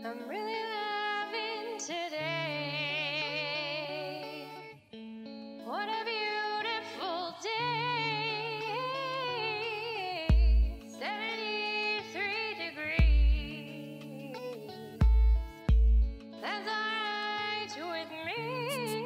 I'm really loving today. What a beautiful day. 73 degrees. That's alright with me.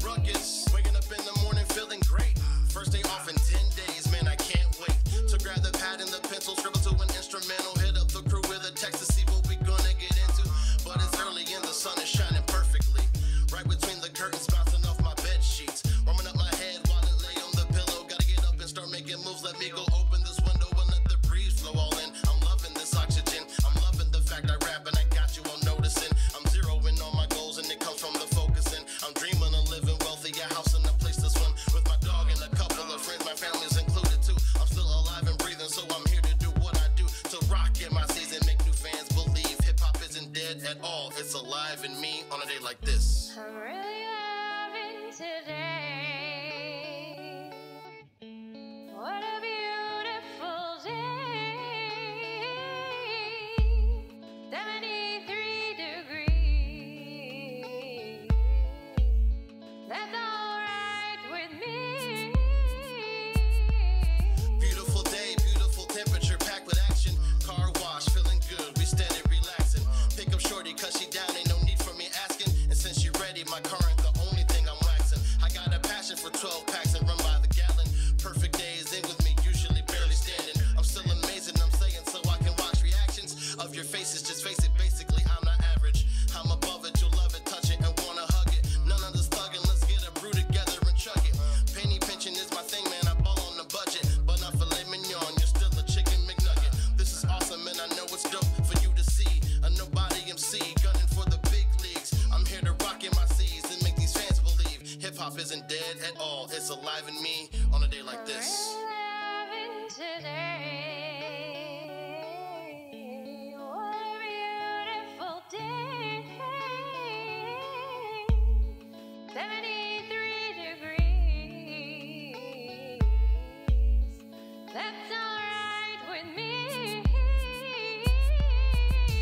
Ruckus, waking up in the morning feeling great. First day off in 10 days, man, I can't wait to grab the pad and the pencil, scribble to an instrumental, hit up the crew with a text to see what we gonna get into. But it's early and the sun is shining perfectly, right between the curtains, bouncing off my bed sheets, warming up my head while it lay on the pillow. Gotta get up and start making moves. Let me go open this window and let the breeze flow all in. I'm loving this oxygen. I'm loving the fact I rap and I got you all noticing. I'm zeroing on my goals and it comes from the focusing. I'm dreaming of living wealthy, a house and a place to swim with my dog and a couple of friends. My family's included too. I'm still alive and breathing, so I'm here to do what I do to rock in my season, make new fans believe hip hop isn't dead at all. It's alive in me on a day like this. I'm really loving today. What a beautiful day. 73 degrees. That's alright with me. Beautiful day, beautiful temperature, packed with action. Car wash, feeling good, we steady relaxing. Pick up shorty, cause she down, ain't no need for me asking. And since she ready, my car ain't the only thing I'm waxing. I got a passion for 12 packs and run by the gallon. Perfect days in with me, usually barely standing. I'm still amazing, I'm saying, so I can watch reactions of your faces. Just face it, basically, I'm not average. I'm above it, you'll love it, touch it, and wanna hug it. None of this thugging, let's get a brew together and chug it. Penny pinching is my thing, man, I ball on the budget. But not filet mignon, you're still a chicken McNugget. This is awesome, and I know it's dope for you to see. A nobody MC, gunning for the big leagues. I'm here to rock in my C's and make these fans believe hip-hop isn't dead at all. It's alive in me on a day like this. Loving today. What a beautiful day. 73 degrees. That's alright with me.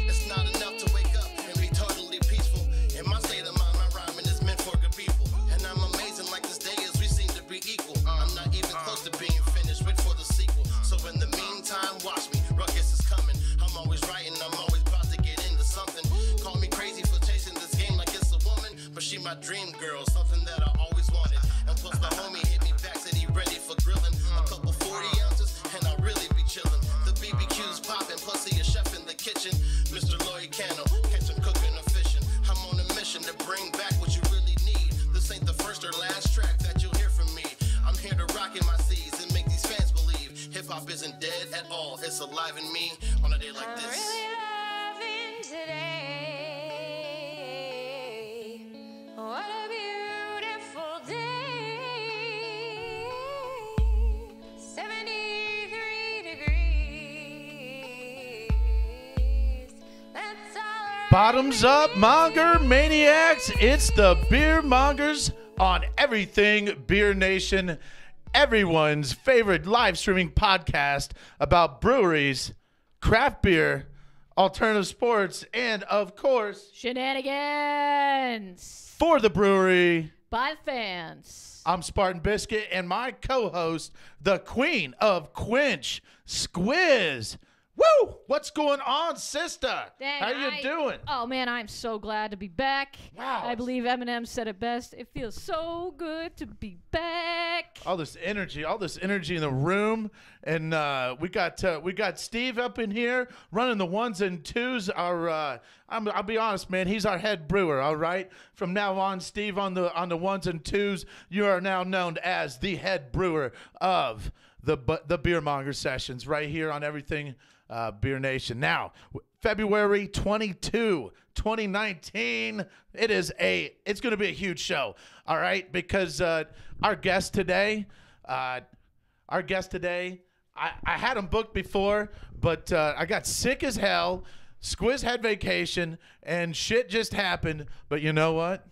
It's not enough to wake up and be totally peaceful. In my state of mind, my rhyming is meant for good people. And I'm amazing like this day is, we seem to be equal. I'm not even close to being finished, wait for the sequel. So in the meantime, watch me, ruckus is coming. I'm always writing, I'm always about to get into something. Call me crazy for chasing this game like it's a woman, but she my dream girl, something that I always wanted. And plus the homie hit me back, said he ready for grilling. A couple 40 ounces, and I'll really be chilling. The BBQ's popping, plus he a chef in the kitchen. Mr. Lloyd Cano, catch him cooking or fishing. I'm on a mission to bring back what you really need. This ain't the first or last track that you'll hear from me. I'm here to rock in my C's and make these fans believe hip-hop isn't dead at all. It's alive in me on a day like I'm this. really loving today. What a beautiful day. 73 degrees. That's alright. Bottoms up, monger maniacs. It's the Beer Mongers on Everything Beer Nation, everyone's favorite live streaming podcast about breweries, craft beer, alternative sports, and of course, Shenanigans for the brewery. by the fans. I'm Spartan Biscuit, and my co-host, the queen of Quench, Sqiz. Woo! What's going on, sister? Dang, How you doing? Oh, man, I'm so glad to be back. Wow. I believe Eminem said it best. It feels so good to be back. All this energy in the room, and we got Steve up in here running the ones and twos. I'll be honest, man, he's our head brewer. All right, from now on, Steve on the ones and twos, you are now known as the head brewer of the Beer Monger sessions right here on Everything Beer Nation. Now, February 22, 2019, it's going to be a huge show, all right, because our guest today, I had him booked before, but I got sick as hell. Sqiz had vacation, and shit just happened, but you know what?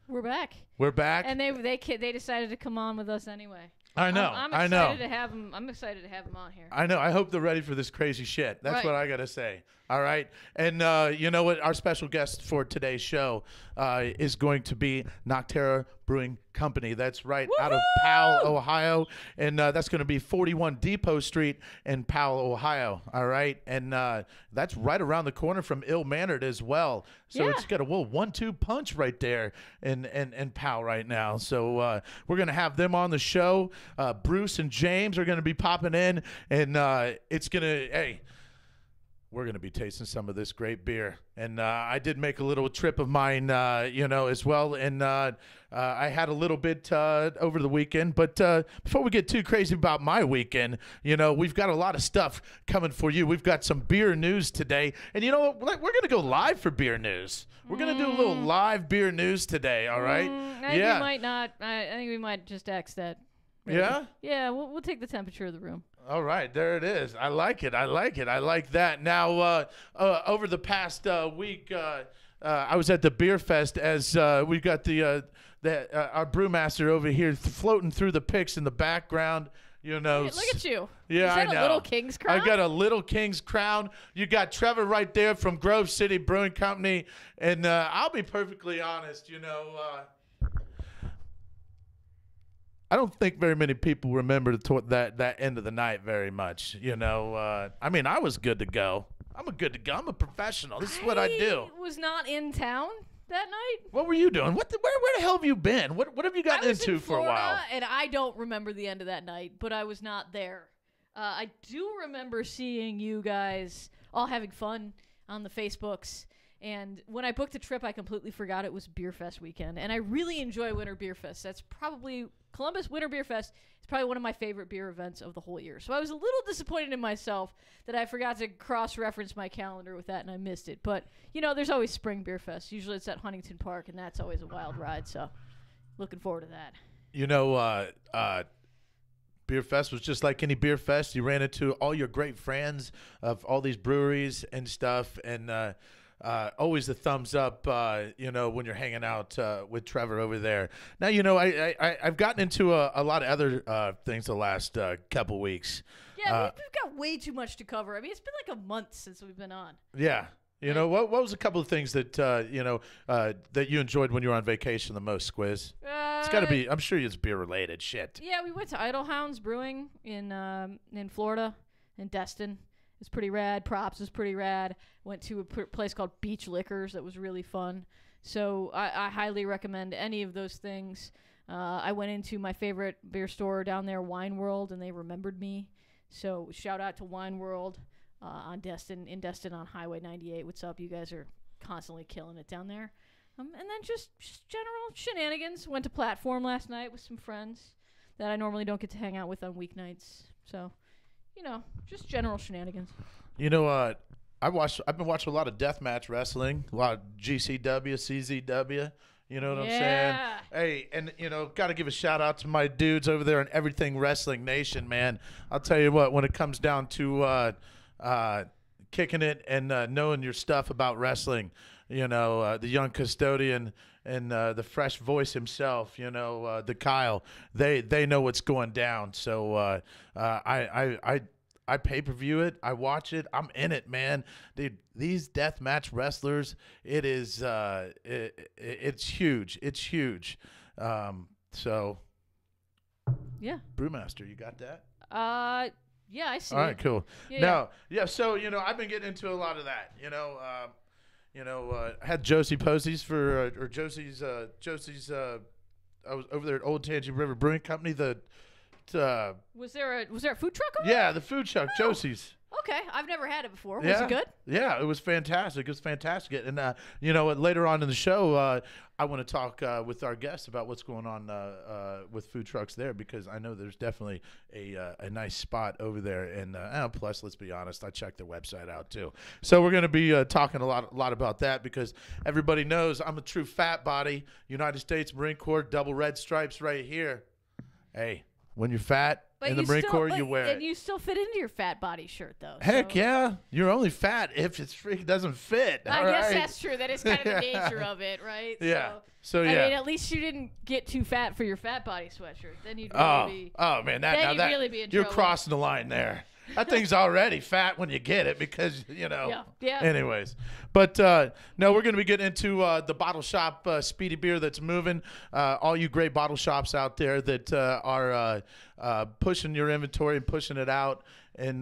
We're back. We're back. And they decided to come on with us anyway. I know. I'm I excited know. to have him. I'm excited to have him on here. I know. I hope they're ready for this crazy shit. That's Right. what I got to say. All right. And you know what? Our special guest for today's show is going to be Nocterra Brewing Company. That's right, out of Powell, Ohio. And that's going to be 41 Depot Street in Powell, Ohio. All right. And that's right around the corner from Ill Mannered as well. So Yeah. it's got a 1-2 punch right there in Powell right now. So we're going to have them on the show. Bruce and James are going to be popping in. And it's going to, hey, we're going to be tasting some of this great beer. And I did make a little trip of mine, you know, as well. And I had a little bit over the weekend. But before we get too crazy about my weekend, you know, we've got a lot of stuff coming for you. We've got some beer news today. And you know what? We're going to go live for beer news. We're going to do a little live beer news today, all right? I think we might not. I think we might just X that. Maybe. Yeah? Yeah, we'll take the temperature of the room. All right, there it is. I like it. I like it. I like that. Now, over the past week, I was at the beer fest as we got our brewmaster over here floating through the picks in the background. You know, Hey, look at you. Yeah, Is that I know. a little king's crown? I got a little king's crown. You got Trevor right there from Grove City Brewing Company, and I'll be perfectly honest. You know. I don't think very many people remember that end of the night very much. You know, I mean, I was good to go. I'm a professional. This is what I do. I was not in town that night. What were you doing? Where the hell have you been? What have you gotten I was into in for a Florida, while? and I don't remember the end of that night, but I was not there. I do remember seeing you guys all having fun on the Facebooks. And when I booked a trip, I completely forgot it was Beer Fest weekend. And I really enjoy Winter Beer Fest. That's probably Columbus Winter Beer Fest is probably one of my favorite beer events of the whole year. So I was a little disappointed in myself that I forgot to cross-reference my calendar with that and I missed it. But, you know, there's always Spring Beer Fest. Usually it's at Huntington Park, and that's always a wild ride. So looking forward to that. You know, Beer Fest was just like any beer fest. You ran into all your great friends of all these breweries and stuff, and always the thumbs up, you know, when you're hanging out with Trevor over there. Now, you know, I've gotten into a lot of other things the last couple weeks. Yeah, we've got way too much to cover. I mean, it's been like a month since we've been on. Yeah. You know, what was a couple of things that, you know, that you enjoyed when you were on vacation the most, Sqiz? It's got to be, I'm sure it's beer-related shit. Yeah, we went to Idle Hounds Brewing in Florida, in Destin. It's pretty rad. Props is pretty rad. Went to a place called Beach Liquors that was really fun. So I highly recommend any of those things. I went into my favorite beer store down there, Wine World, and they remembered me. So shout out to Wine World in Destin on Highway 98. What's up? You guys are constantly killing it down there. And then just general shenanigans. Went to Platform last night with some friends that I normally don't get to hang out with on weeknights. So, you know, just general shenanigans. You know, I've been watching a lot of deathmatch wrestling, a lot of GCW, CZW. You know what I'm saying? Yeah. Hey, and, you know, got to give a shout out to my dudes over there in Everything Wrestling Nation, man. I'll tell you what, when it comes down to kicking it and knowing your stuff about wrestling, you know, the young custodian and the fresh voice himself, you know, the Kyle, they know what's going down. So I pay-per-view it. I watch it. I'm in it, man. Dude, these deathmatch wrestlers, it is it's huge. It's huge. So Yeah. Brewmaster, you got that? Yeah, I see. All right, cool. Yeah, Now, yeah, so, you know, I've been getting into a lot of that. You know, I had Josie Posies for or Josie's I was over there at Old Tangy River Brewing Company. Was there a food truck over Yeah, the food truck, Oh. Josie's. Okay, I've never had it before. Was Yeah. it good? Yeah, it was fantastic. It was fantastic. And, you know, later on in the show, I want to talk with our guests about what's going on with food trucks there, because I know there's definitely a nice spot over there. And plus, let's be honest, I checked their website out too. So we're going to be talking a lot about that, because everybody knows I'm a true fat body. United States Marine Corps, double red stripes right here. Hey, when you're fat, in the Marine Corps, you wear and it. you still fit into your fat body shirt, though. Heck so. yeah. You're only fat if it freaking doesn't fit. I all guess right? that's true. That is kind of the nature of it, right? Yeah. So, I yeah. mean, at least you didn't get too fat for your fat body sweatshirt. Then you'd really be. Oh man, Then you'd really be in you're trouble. crossing the line there. That thing's already fat when you get it because Yeah. Anyways, but no, we're gonna be getting into the bottle shop speedy beer that's moving. All you great bottle shops out there that are pushing your inventory and pushing it out and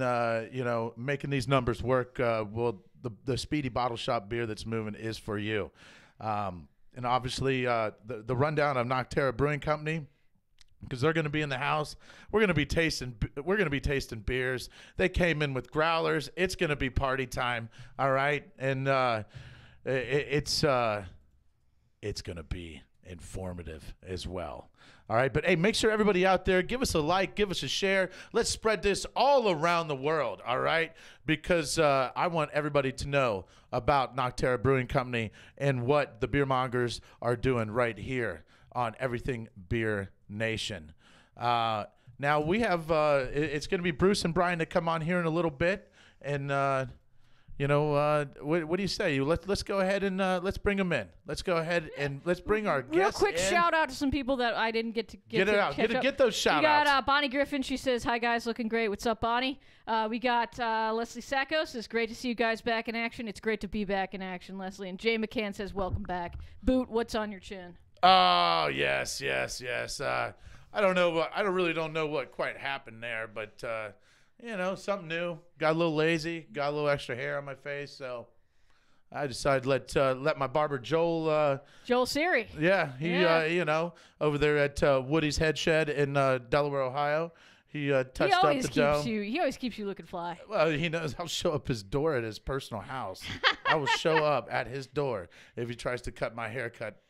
making these numbers work. The speedy bottle shop beer that's moving is for you. And obviously, the rundown of Nocterra Brewing Company, because they're going to be in the house. We're going to be tasting beers. They came in with growlers. It's going to be party time. All right, and it's going to be informative as well. All right, but hey, make sure everybody out there, give us a like, give us a share. Let's spread this all around the world, all right? Because I want everybody to know about Nocterra Brewing Company and what the beer mongers are doing right here on Everything Beer Nation. Now we have, it's going to be Bruce and Brian to come on here in a little bit, and what do you say? Let's go ahead and let's bring them in. Let's go ahead and let's bring our guests Real quick in. shout out to some people that I didn't get to Get it out. Get those shout We got outs. Bonnie Griffin. She says, "Hi guys, looking great. What's up, Bonnie?" We got Leslie Sackos. It's great to see you guys back in action. It's great to be back in action, Leslie. And Jay McCann says, "Welcome back." Boot, what's on your chin? Oh, yes. I really don't know what quite happened there, but something new. Got a little lazy, got a little extra hair on my face, so I decided to let my barber Joel Siri. yeah, he over there at Woody's Head Shed in Delaware, Ohio. He touched up the dome. He always keeps you looking fly. Well, he knows I'll show up his door at his personal house. I will show up at his door if he tries to cut my haircut,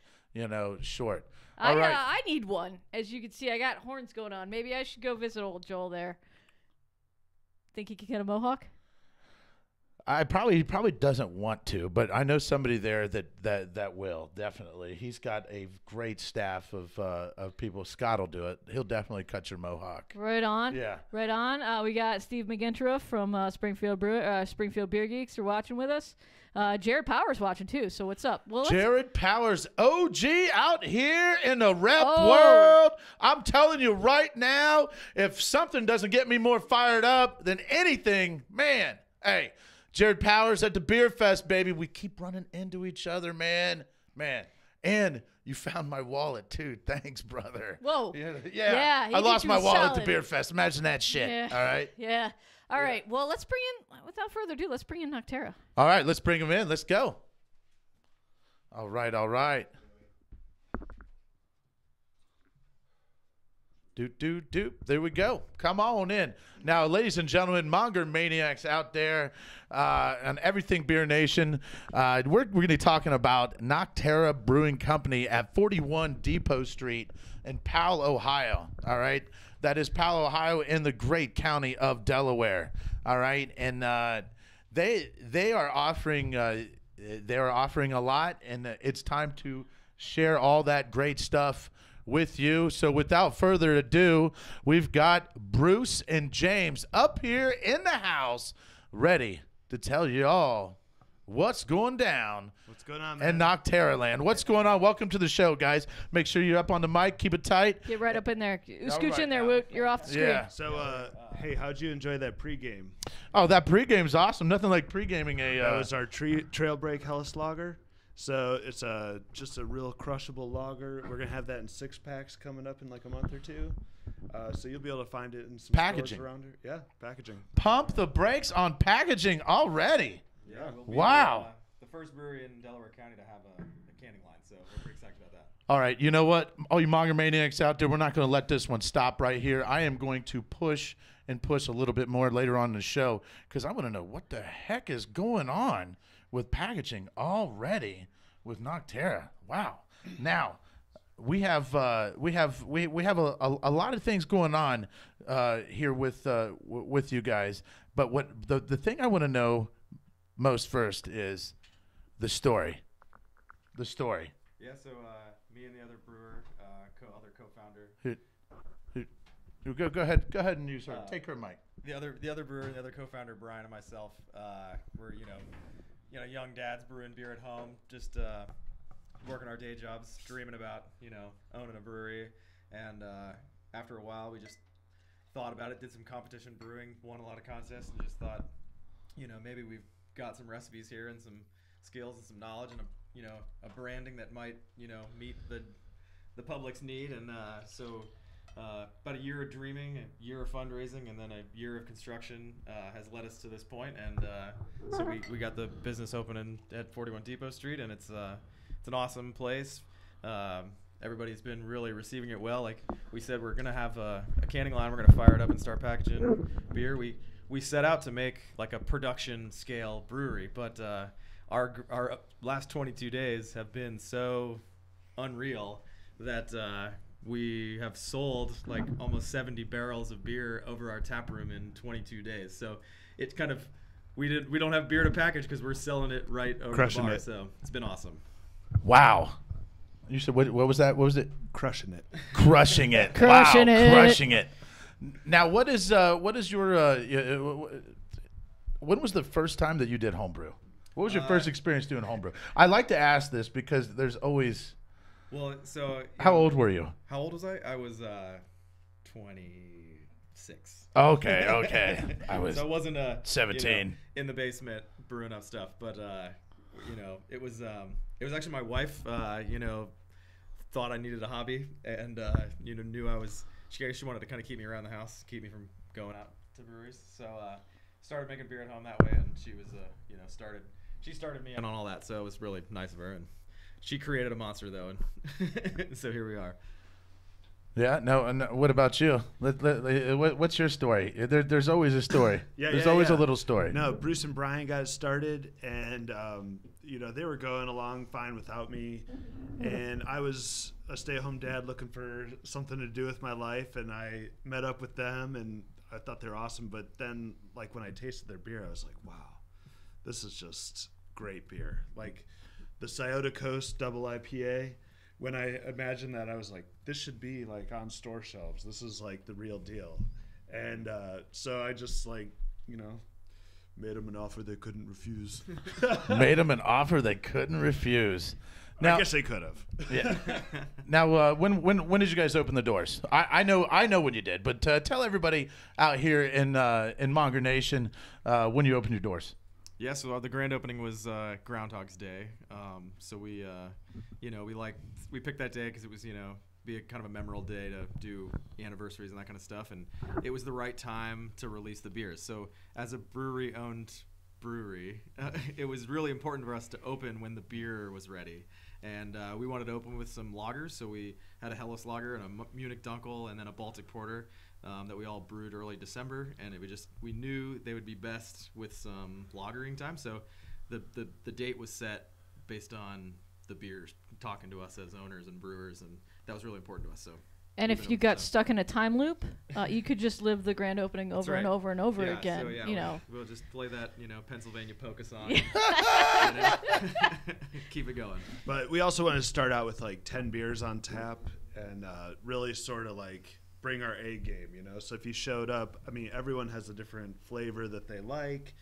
short. All right. I need one. As you can see, I got horns going on. Maybe I should go visit old Joel there. Think he can get a mohawk? He probably doesn't want to, but I know somebody there that will definitely. He's got a great staff of people. Scott will do it. He'll definitely cut your mohawk. Right on. Yeah. Right on. We got Steve McGintra from Springfield Beer Geeks are watching with us. Jared Powers watching too. So what's up? Well, Jared Powers, OG out here in the rep world. I'm telling you right now, if something doesn't get me more fired up than anything, man, hey. Jared Powers at the Beer Fest, baby. We keep running into each other, man. And you found my wallet, too. Thanks, brother. Whoa. Yeah. he I did lost you my a wallet at solid. the Beer Fest. Imagine that shit. Yeah. All right? Yeah. All right. Well, let's bring in, without further ado, let's bring in Nocterra. All right, let's bring him in. Let's go. All right. Doop. There we go. Come on in. Now, ladies and gentlemen, Monger Maniacs out there on Everything Beer Nation, we're going to be talking about Nocterra Brewing Company at 41 Depot Street in Powell, Ohio. All right? That is Powell, Ohio in the great county of Delaware. All right? And they are offering a lot, and it's time to share all that great stuff with you. So without further ado, we've got Bruce and James up here in the house ready to tell you all what's going down. What's going on, man? In Nocterra land. What's going on? Welcome to the show, guys. Make sure you're up on the mic. Keep it tight. Get right up in there. Scooch right in there, now. Woot. You're off the screen. Yeah. So, hey, how'd you enjoy that pregame? Oh, that pregame's awesome. Nothing like pregaming That was our Trail Break Helles Lager. So it's just a real crushable lager. We're gonna have that in 6-packs coming up in like a month or two. So you'll be able to find it in some Packaging. stores around here. Yeah, packaging. Pump the brakes on packaging already. Yeah, we'll be Wow. The first brewery in Delaware County to have a canning line, so we're pretty excited about that. All right, you know what? All you Monger Maniacs out there, we're not going to let this one stop right here. I am going to push a little bit more later on in the show because I want to know what the heck is going on with packaging already with Nocterra. Wow. Now, we have a lot of things going on here with you guys, but what the thing I want to know most first is the story. The story. Yeah, so me and the other brewer, other co-founder, Go ahead and use her. Take her mic. The other brewer, the other co-founder, Brian, and myself, we're young dads brewing beer at home, just working our day jobs, dreaming about owning a brewery. And after a while, we just thought about it, did some competition brewing, won a lot of contests, and just thought, maybe we've got some recipes here and some skills and some knowledge and a branding that might meet the public's need. And so about a year of dreaming, a year of fundraising, and then a year of construction has led us to this point. And so we got the business open at 41 Depot Street, and it's an awesome place. Everybody's been really receiving it well. Like we said, we're gonna have a canning line. We're gonna fire it up and start packaging beer. We set out to make like a production scale brewery, but our last 22 days have been so unreal that we have sold like almost 70 barrels of beer over our tap room in 22 days. So it's kind of we don't have beer to package because we're selling it right over Crushing the bar. it. So it's been awesome. Wow. You said what was that? What was it? Crushing it. Crushing it. Crushing wow. it. Crushing it. Now, what is your when was the first time that you did homebrew? What was your first experience doing homebrew? I like to ask this because there's always. Well, so How old were you? How old was I? I was 26. Okay. I was So I wasn't 17. In the basement brewing up stuff, but it was actually my wife. Thought I needed a hobby, and knew I was. She wanted to kind of keep me around the house, keep me from going out to breweries. So started making beer at home that way, and she was she started me in on all that. So it was really nice of her, and she created a monster though, and so here we are. Yeah. No. And what about you? What's your story? There's always a story. There's always a little story. No, Bruce and Brian got started, and they were going along fine without me, and I was a stay-at-home dad looking for something to do with my life, and I met up with them, and I thought they were awesome. But then, like when I tasted their beer, I was like, wow, this is just great beer. Like the Scioto Coast Double IPA. When I imagined that, I was like, this should be like on store shelves. This is like the real deal. And so I just made them an offer they couldn't refuse. Made them an offer they couldn't refuse. Now, I guess they could have. Yeah. Now, when did you guys open the doors? I know when you did, but tell everybody out here in Monger Nation when you opened your doors. Yeah, so the grand opening was Groundhog's Day. So we picked that day because it was be a kind of a memorable day to do anniversaries and that kind of stuff, and it was the right time to release the beers. So as a brewery-owned brewery, it was really important for us to open when the beer was ready. And we wanted to open with some lagers, so we had a Helles lager and a Munich Dunkel and then a Baltic Porter that we all brewed early December, and we knew they would be best with some lagering time. So the date was set based on the beers talking to us as owners and brewers, and that was really important to us. So. And if you got stuck in a time loop, you could just live the grand opening over and over and over again. So, we'll just play that, Pennsylvania Polka song. Keep it going. But we also wanted to start out with like 10 beers on tap and really sort of like bring our A game, So if you showed up, everyone has a different flavor that they like.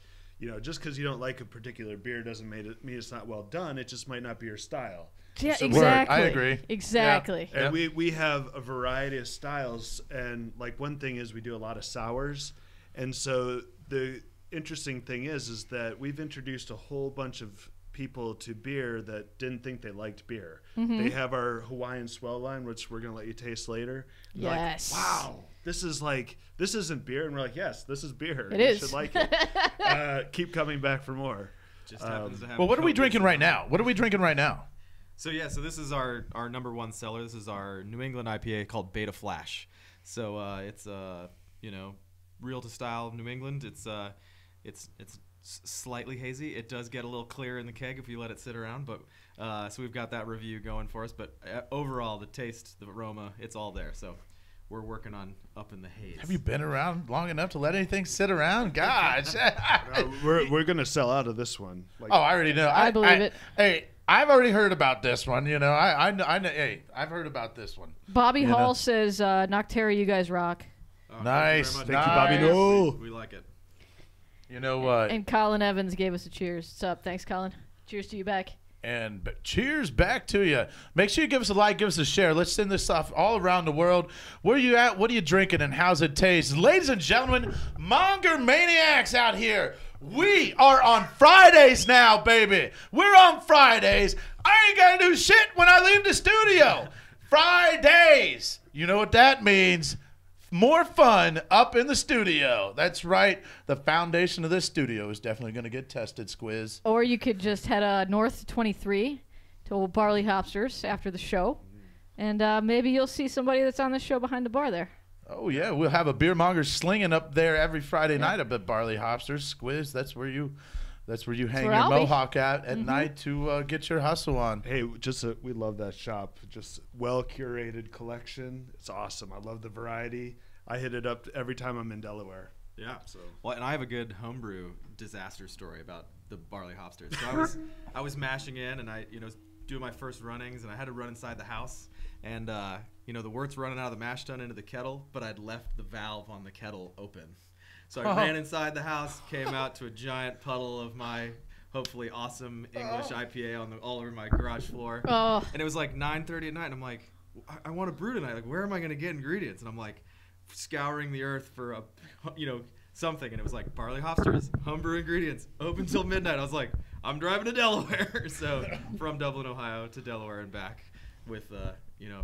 Just because you don't like a particular beer doesn't mean it's not well done. It just might not be your style. Yeah, So exactly. I agree. Exactly. And we have a variety of styles, and like one thing is we do a lot of sours, and so the interesting thing is that we've introduced a whole bunch of people to beer that didn't think they liked beer. Mm-hmm. They have our Hawaiian Swell line, which we're gonna let you taste later. They're Yes. like, wow, this isn't beer, and we're like, yes, this is beer. It you is. should like it. Keep coming back for more. Just happens to have. Well, what are we Coke drinking in right it. now? So this is our number one seller. This is our New England IPA called Beta Flash. So it's real to style New England. It's slightly hazy. It does get a little clear in the keg if you let it sit around. But so we've got that review going for us. But overall, the taste, the aroma, it's all there. So we're working on up in the haze. Have you been around long enough to let anything sit around? Gosh. We're gonna sell out of this one. Like, Oh, I already know. I believe it. Hey, I've already heard about this one. I know. Hey, I've heard about this one. Bobby You know? Hall says, Noctera, you guys rock. Oh, Nice, Thank you very much. nice. Thank you, Bobby. No. We like it. You know what? And Colin Evans gave us a cheers. What's up? Thanks, Colin. Cheers to you back. And cheers back to you. Make sure you give us a like, give us a share. Let's send this stuff all around the world. Where are you at? What are you drinking? And how's it taste? Ladies and gentlemen, Monger Maniacs out here. We are on Fridays now, baby. We're on Fridays. I ain't got to do shit when I leave the studio. Fridays. You know what that means? More fun up in the studio. That's right. The foundation of this studio is definitely going to get tested, Sqiz. Or you could just head north to 23 to Old Barley Hopsters after the show. And maybe you'll see somebody that's on the show behind the bar there. Oh, yeah. We'll have a beer monger slinging up there every Friday night up at Barley Hopsters. Sqiz, that's where you hang where your I'll be. mohawk at night to get your hustle on. Hey, we love that shop. Just well-curated collection. It's awesome. I love the variety. I hit it up every time I'm in Delaware. Yeah. So well, and I have a good homebrew disaster story about the Barley Hopsters. So I was mashing in, and I was doing my first runnings, and I had to run inside the house, and the wort's running out of the mash tun into the kettle, but I'd left the valve on the kettle open. So I ran inside the house, came out to a giant puddle of my hopefully awesome English IPA all over my garage floor. Oh. And it was like 9:30 at night, and I'm like, I want to brew tonight. Like, where am I going to get ingredients? And I'm like, scouring the earth for something, and it was like Barley Hopsters, homebrew ingredients, open till midnight. I was like, I'm driving to Delaware. So from Dublin, Ohio to Delaware and back with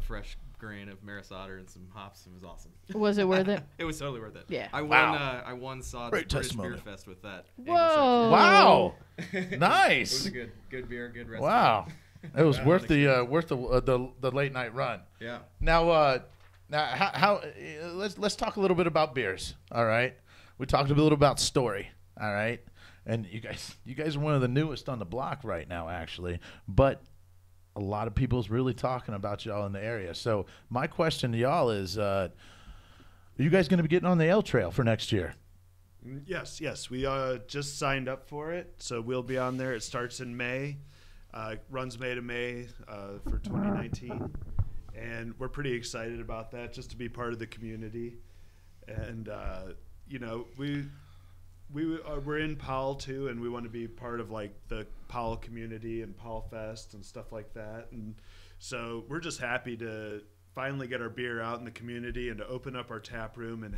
fresh grain of Maris Otter and some hops. It was awesome. Was it worth it? It was totally worth it. Yeah. I won. Wow. I won Sod's Great British testimony. Beer Fest with that. Whoa. Wow. It was Nice. a good beer, good recipe. Wow. It was worth the late night run. Yeah. Now how let's talk a little bit about beers. All right. We talked a little about story. All right. And you guys are one of the newest on the block right now, actually. But a lot of people's really talking about y'all in the area. So my question to y'all is, are you guys going to be getting on the L Trail for next year? Yes. We just signed up for it, so we'll be on there. It starts in May, runs May to May for 2019, and we're pretty excited about that, just to be part of the community. And we're in Powell too, and we want to be part of like the Powell community and Powell Fest and stuff like that. And so we're just happy to finally get our beer out in the community and to open up our tap room and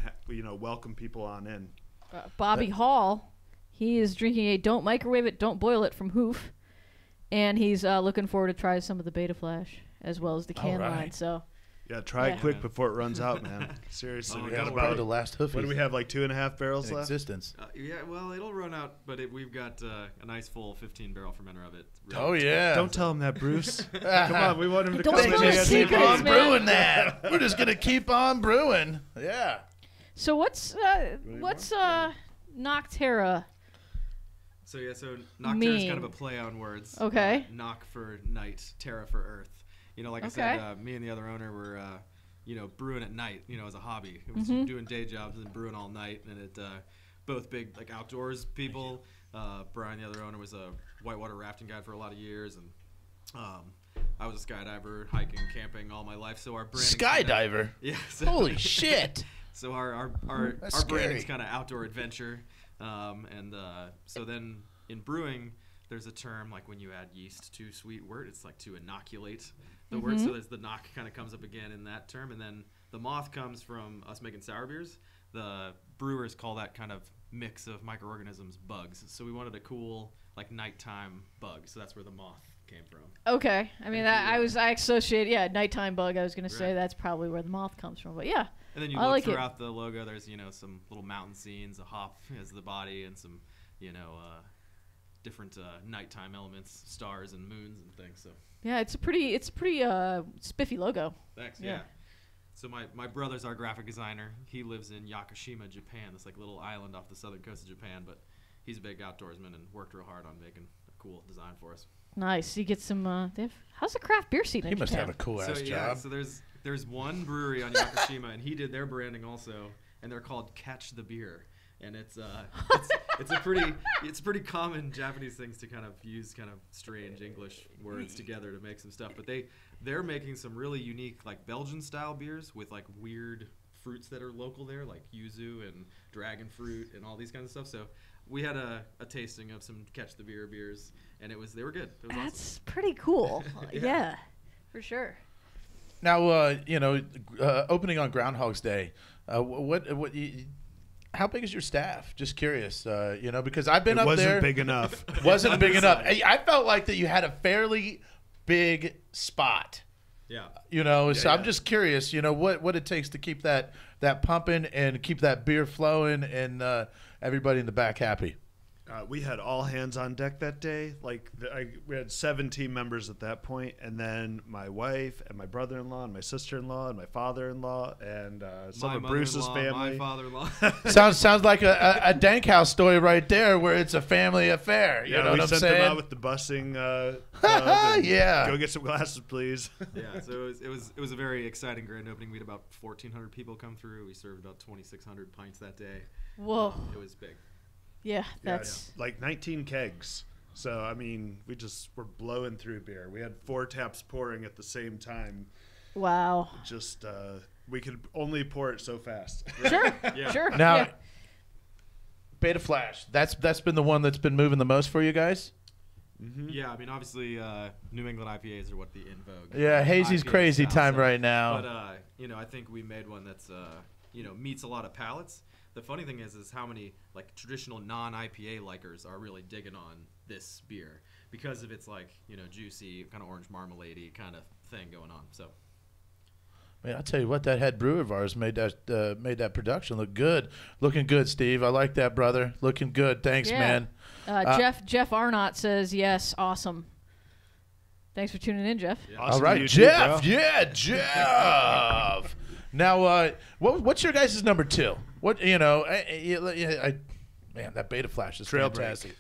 welcome people on in. Bobby Hall, he is drinking a Don't Microwave It, Don't Boil It from Hoof. And he's looking forward to try some of the Beta Flash as well as the can right. line. So Yeah, try Yeah. it quick before it runs out, man. Seriously, we got That's about probably the last hoof what do we have, like 2.5 barrels in left? existence. Yeah, well, it'll run out, but we've got a nice full 15-barrel fermenter of it. Oh yeah. Don't tell him that, Bruce. Come on, we want him to Don't come spill in his and keep secrets, on man. brewing that. We're just gonna keep on brewing. Yeah. So what's Noctera? So Noctera is kind of a play on words. Okay. Knock for night, Terra for earth. Like I Okay. said, me and the other owner were, brewing at night, as a hobby. It was doing day jobs and brewing all night, and it both big like outdoors people. Brian, the other owner, was a whitewater rafting guide for a lot of years, and I was a skydiver, hiking, camping all my life. So our branding Skydiver. Yeah. So Holy shit. So our That's branding's scary. kind of outdoor adventure, so then in brewing, there's a term like when you add yeast to sweet wort, it's like to inoculate the wort. So there's the knock kind of comes up again in that term, and then the moth comes from us making sour beers. The brewers call that kind of mix of microorganisms bugs. So we wanted a cool like nighttime bug. So that's where the moth came from. Okay. I mean, I associate, nighttime bug. I was going to say Right. that's probably where the moth comes from. But yeah. And then you I look like it. throughout the logo, there's, some little mountain scenes, a hop as the body, and some, different nighttime elements, stars and moons and things. So Yeah, it's a pretty spiffy logo. thanks. Yeah. Yeah. So my brother's our graphic designer. He lives in Yakushima, Japan. This like little island off the southern coast of Japan, but he's a big outdoorsman and worked real hard on making a cool design for us. Nice. You get some. How's the craft beer scene in He must Japan? have a cool ass So job. so there's one brewery on Yakushima, and he did their branding also, and they're called Catch the Beer. And it's pretty common Japanese things to kind of use kind of strange English words together to make some stuff. But they're making some really unique like Belgian style beers with like weird fruits that are local there, like yuzu and dragon fruit and all these kinds of stuff. So we had a tasting of some Catch the Beer beers, and they were good. It was That's pretty cool. Yeah, for sure. Now, opening on Groundhog's Day, how big is your staff? Just curious, because I've been It up wasn't there. big enough. Wasn't big enough. I felt like that you had a fairly big spot. Yeah. So I'm just curious, what it takes to keep that pumping and keep that beer flowing and everybody in the back happy. We had all hands on deck that day. We had 7 team members at that point, and then my wife and my brother-in-law and my sister-in-law and my father-in-law and some of Bruce's family. My father-in-law. Sounds like a Dank House story right there, where it's a family affair. You know what I'm we sent saying? them out with the busing. Club and Yeah. Go get some glasses, please. Yeah, so it was a very exciting grand opening. We had about 1,400 people come through. We served about 2,600 pints that day. Whoa. It was big. Yeah, that's like 19 kegs. So, I mean, we just were blowing through beer. We had 4 taps pouring at the same time. wow. Just, we could only pour it so fast. Sure, Yeah. sure. Now, yeah. Beta Flash. That's been the one that's been moving the most for you guys. Yeah, I mean, obviously, New England IPAs are what the in vogue. Yeah, hazy's IPA crazy style, time so- right now. But I think we made one that's meets a lot of palates. The funny thing is how many like traditional non-IPA likers are really digging on this beer because of its juicy kind of orange marmalade-y kind of thing going on. So. Man, I'll tell you what, that head brewer of ours made that production look good. Looking good, Steve. I like that, brother. Looking good. Thanks, Yeah. man. Jeff Arnott says yes, awesome. Thanks for tuning in, Jeff. Yeah. All Awesome right, to you too, Jeff. bro. Yeah, Jeff. Now, what's your guys' number 2? What man, that Beta Flash is Trailbreak. fantastic.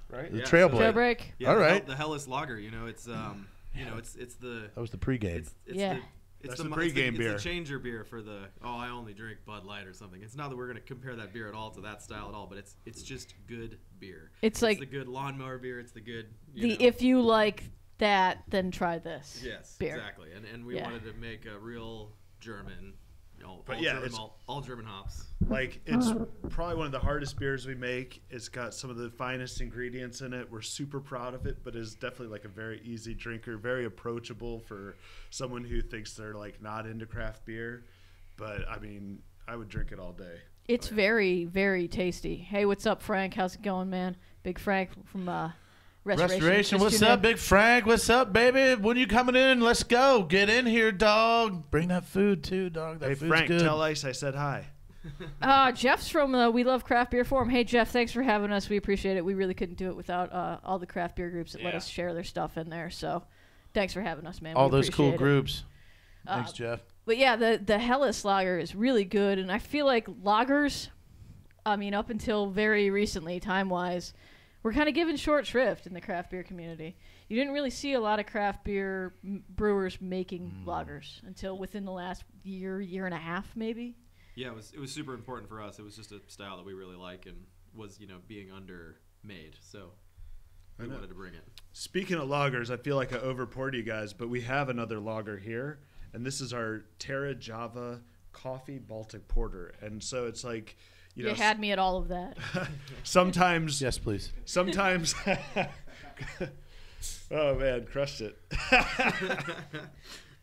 Right? The Yeah, Trailbreak. Jailbreak. Yeah, All the right. The Hellas Lager, it's it's the That was the pregame. it's Yeah. That's the the pregame it's beer. the changer beer for the I only drink Bud Light or something. It's not that we're gonna compare that beer at all to that style at all, but it's just good beer. It's like the good lawnmower beer. It's the good if you like that, then try this. yes beer. exactly. And we Yeah. wanted to make a real German, But yeah, all German hops. Like, it's probably one of the hardest beers we make. It's got some of the finest ingredients in it. We're super proud of it, but it's definitely like a very easy drinker, very approachable for someone who thinks they're like not into craft beer. But I mean, I would drink it all day. It's very, very tasty. Hey, what's up, Frank? How's it going, man? Big Frank from Restoration. What's up, Big Frank? What's up, baby? When you coming in? Let's go. Get in here, dog. Bring that food too, dog. That Hey, food's Frank, good. tell Ice I said hi. Jeff's from We Love Craft Beer Forum. Hey, Jeff, thanks for having us. We appreciate it. We really couldn't do it without all the craft beer groups that let Yeah. us share their stuff in there. So thanks for having us, man. All We those cool appreciate it. groups. Thanks, Jeff. But yeah, the Hellas Lager is really good. And I feel like lagers, I mean, up until very recently, time-wise, we're kind of given short shrift in the craft beer community. You didn't really see a lot of craft beer brewers making lagers until within the last year and a half, maybe. Yeah, it was super important for us. It was just a style that we really like and was being undermade. So we wanted to bring it. Speaking of lagers, I feel like I overpoured you guys, but we have another lager here, and this is our Terra Java Coffee Baltic Porter. And so it's like, You had me at all of that. sometimes Yes, please. Sometimes, oh man, crushed it.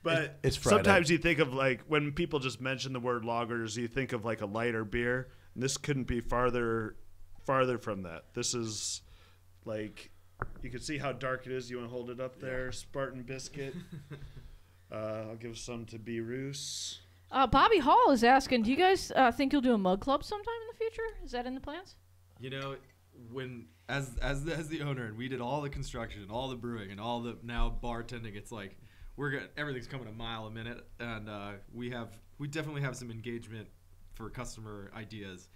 But It's Friday. sometimes you think of like when people just mention the word lagers, you think of like a lighter beer. And this couldn't be farther from that. This is like, you can see how dark it is. You want to hold it up there, Spartan Biscuit. I'll give some to B. Roos. Bobby Hall is asking, do you guys think you'll do a mug club sometime in the future? Is that in the plans? When as the owner, and we did all the construction and all the brewing and all the now bartending, it's like everything's coming a mile a minute, and we definitely have some engagement for customer ideas,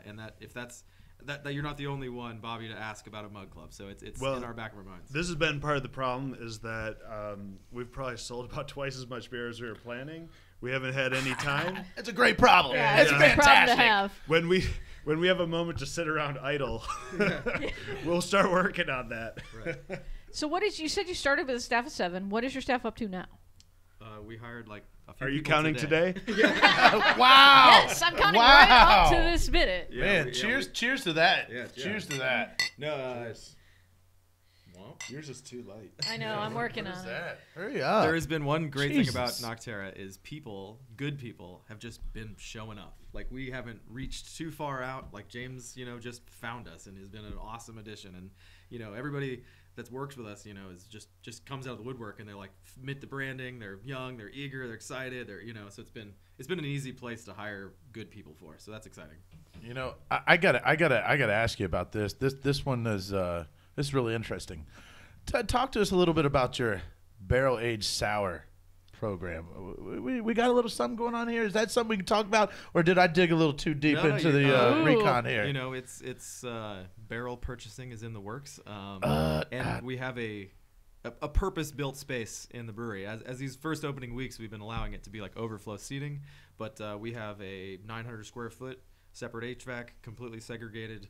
and that you're not the only one, Bobby, to ask about a mug club. So it's in our back of our minds. This has been part of the problem is that we've probably sold about twice as much beer as we were planning. We haven't had any time. It's a great problem. Yeah, it's a good problem to have. When we have a moment to sit around idle, we'll start working on that. Right. So you said you started with a staff of 7. What is your staff up to now? We hired like a few Are you people counting today? Wow. Yes, I'm counting right up to this minute. Yeah, Man, we- yeah, cheers, we- cheers to that. Yeah, cheers yeah. to that. No, Yours is too light. I know, I'm working What is on it. that? Hurry up. there has been one great thing about Jesus. Nocterra is people, good people, have just been showing up. Like we haven't reached too far out. Like James, just found us and has been an awesome addition. And everybody that's worked with us, is just comes out of the woodwork and they're like fit the branding. They're young, they're eager, they're excited. They're so it's been an easy place to hire good people for. So that's exciting. I gotta ask you about this. This one is this is really interesting. Talk to us a little bit about your barrel aged sour program. We got a little something going on here. Is that something we can talk about, or did I dig a little too deep No, into you- the Ooh. recon here? It's barrel purchasing is in the works, and we have a purpose-built space in the brewery. As these first opening weeks, we've been allowing it to be like overflow seating, but we have a 900 square foot separate HVAC, completely segregated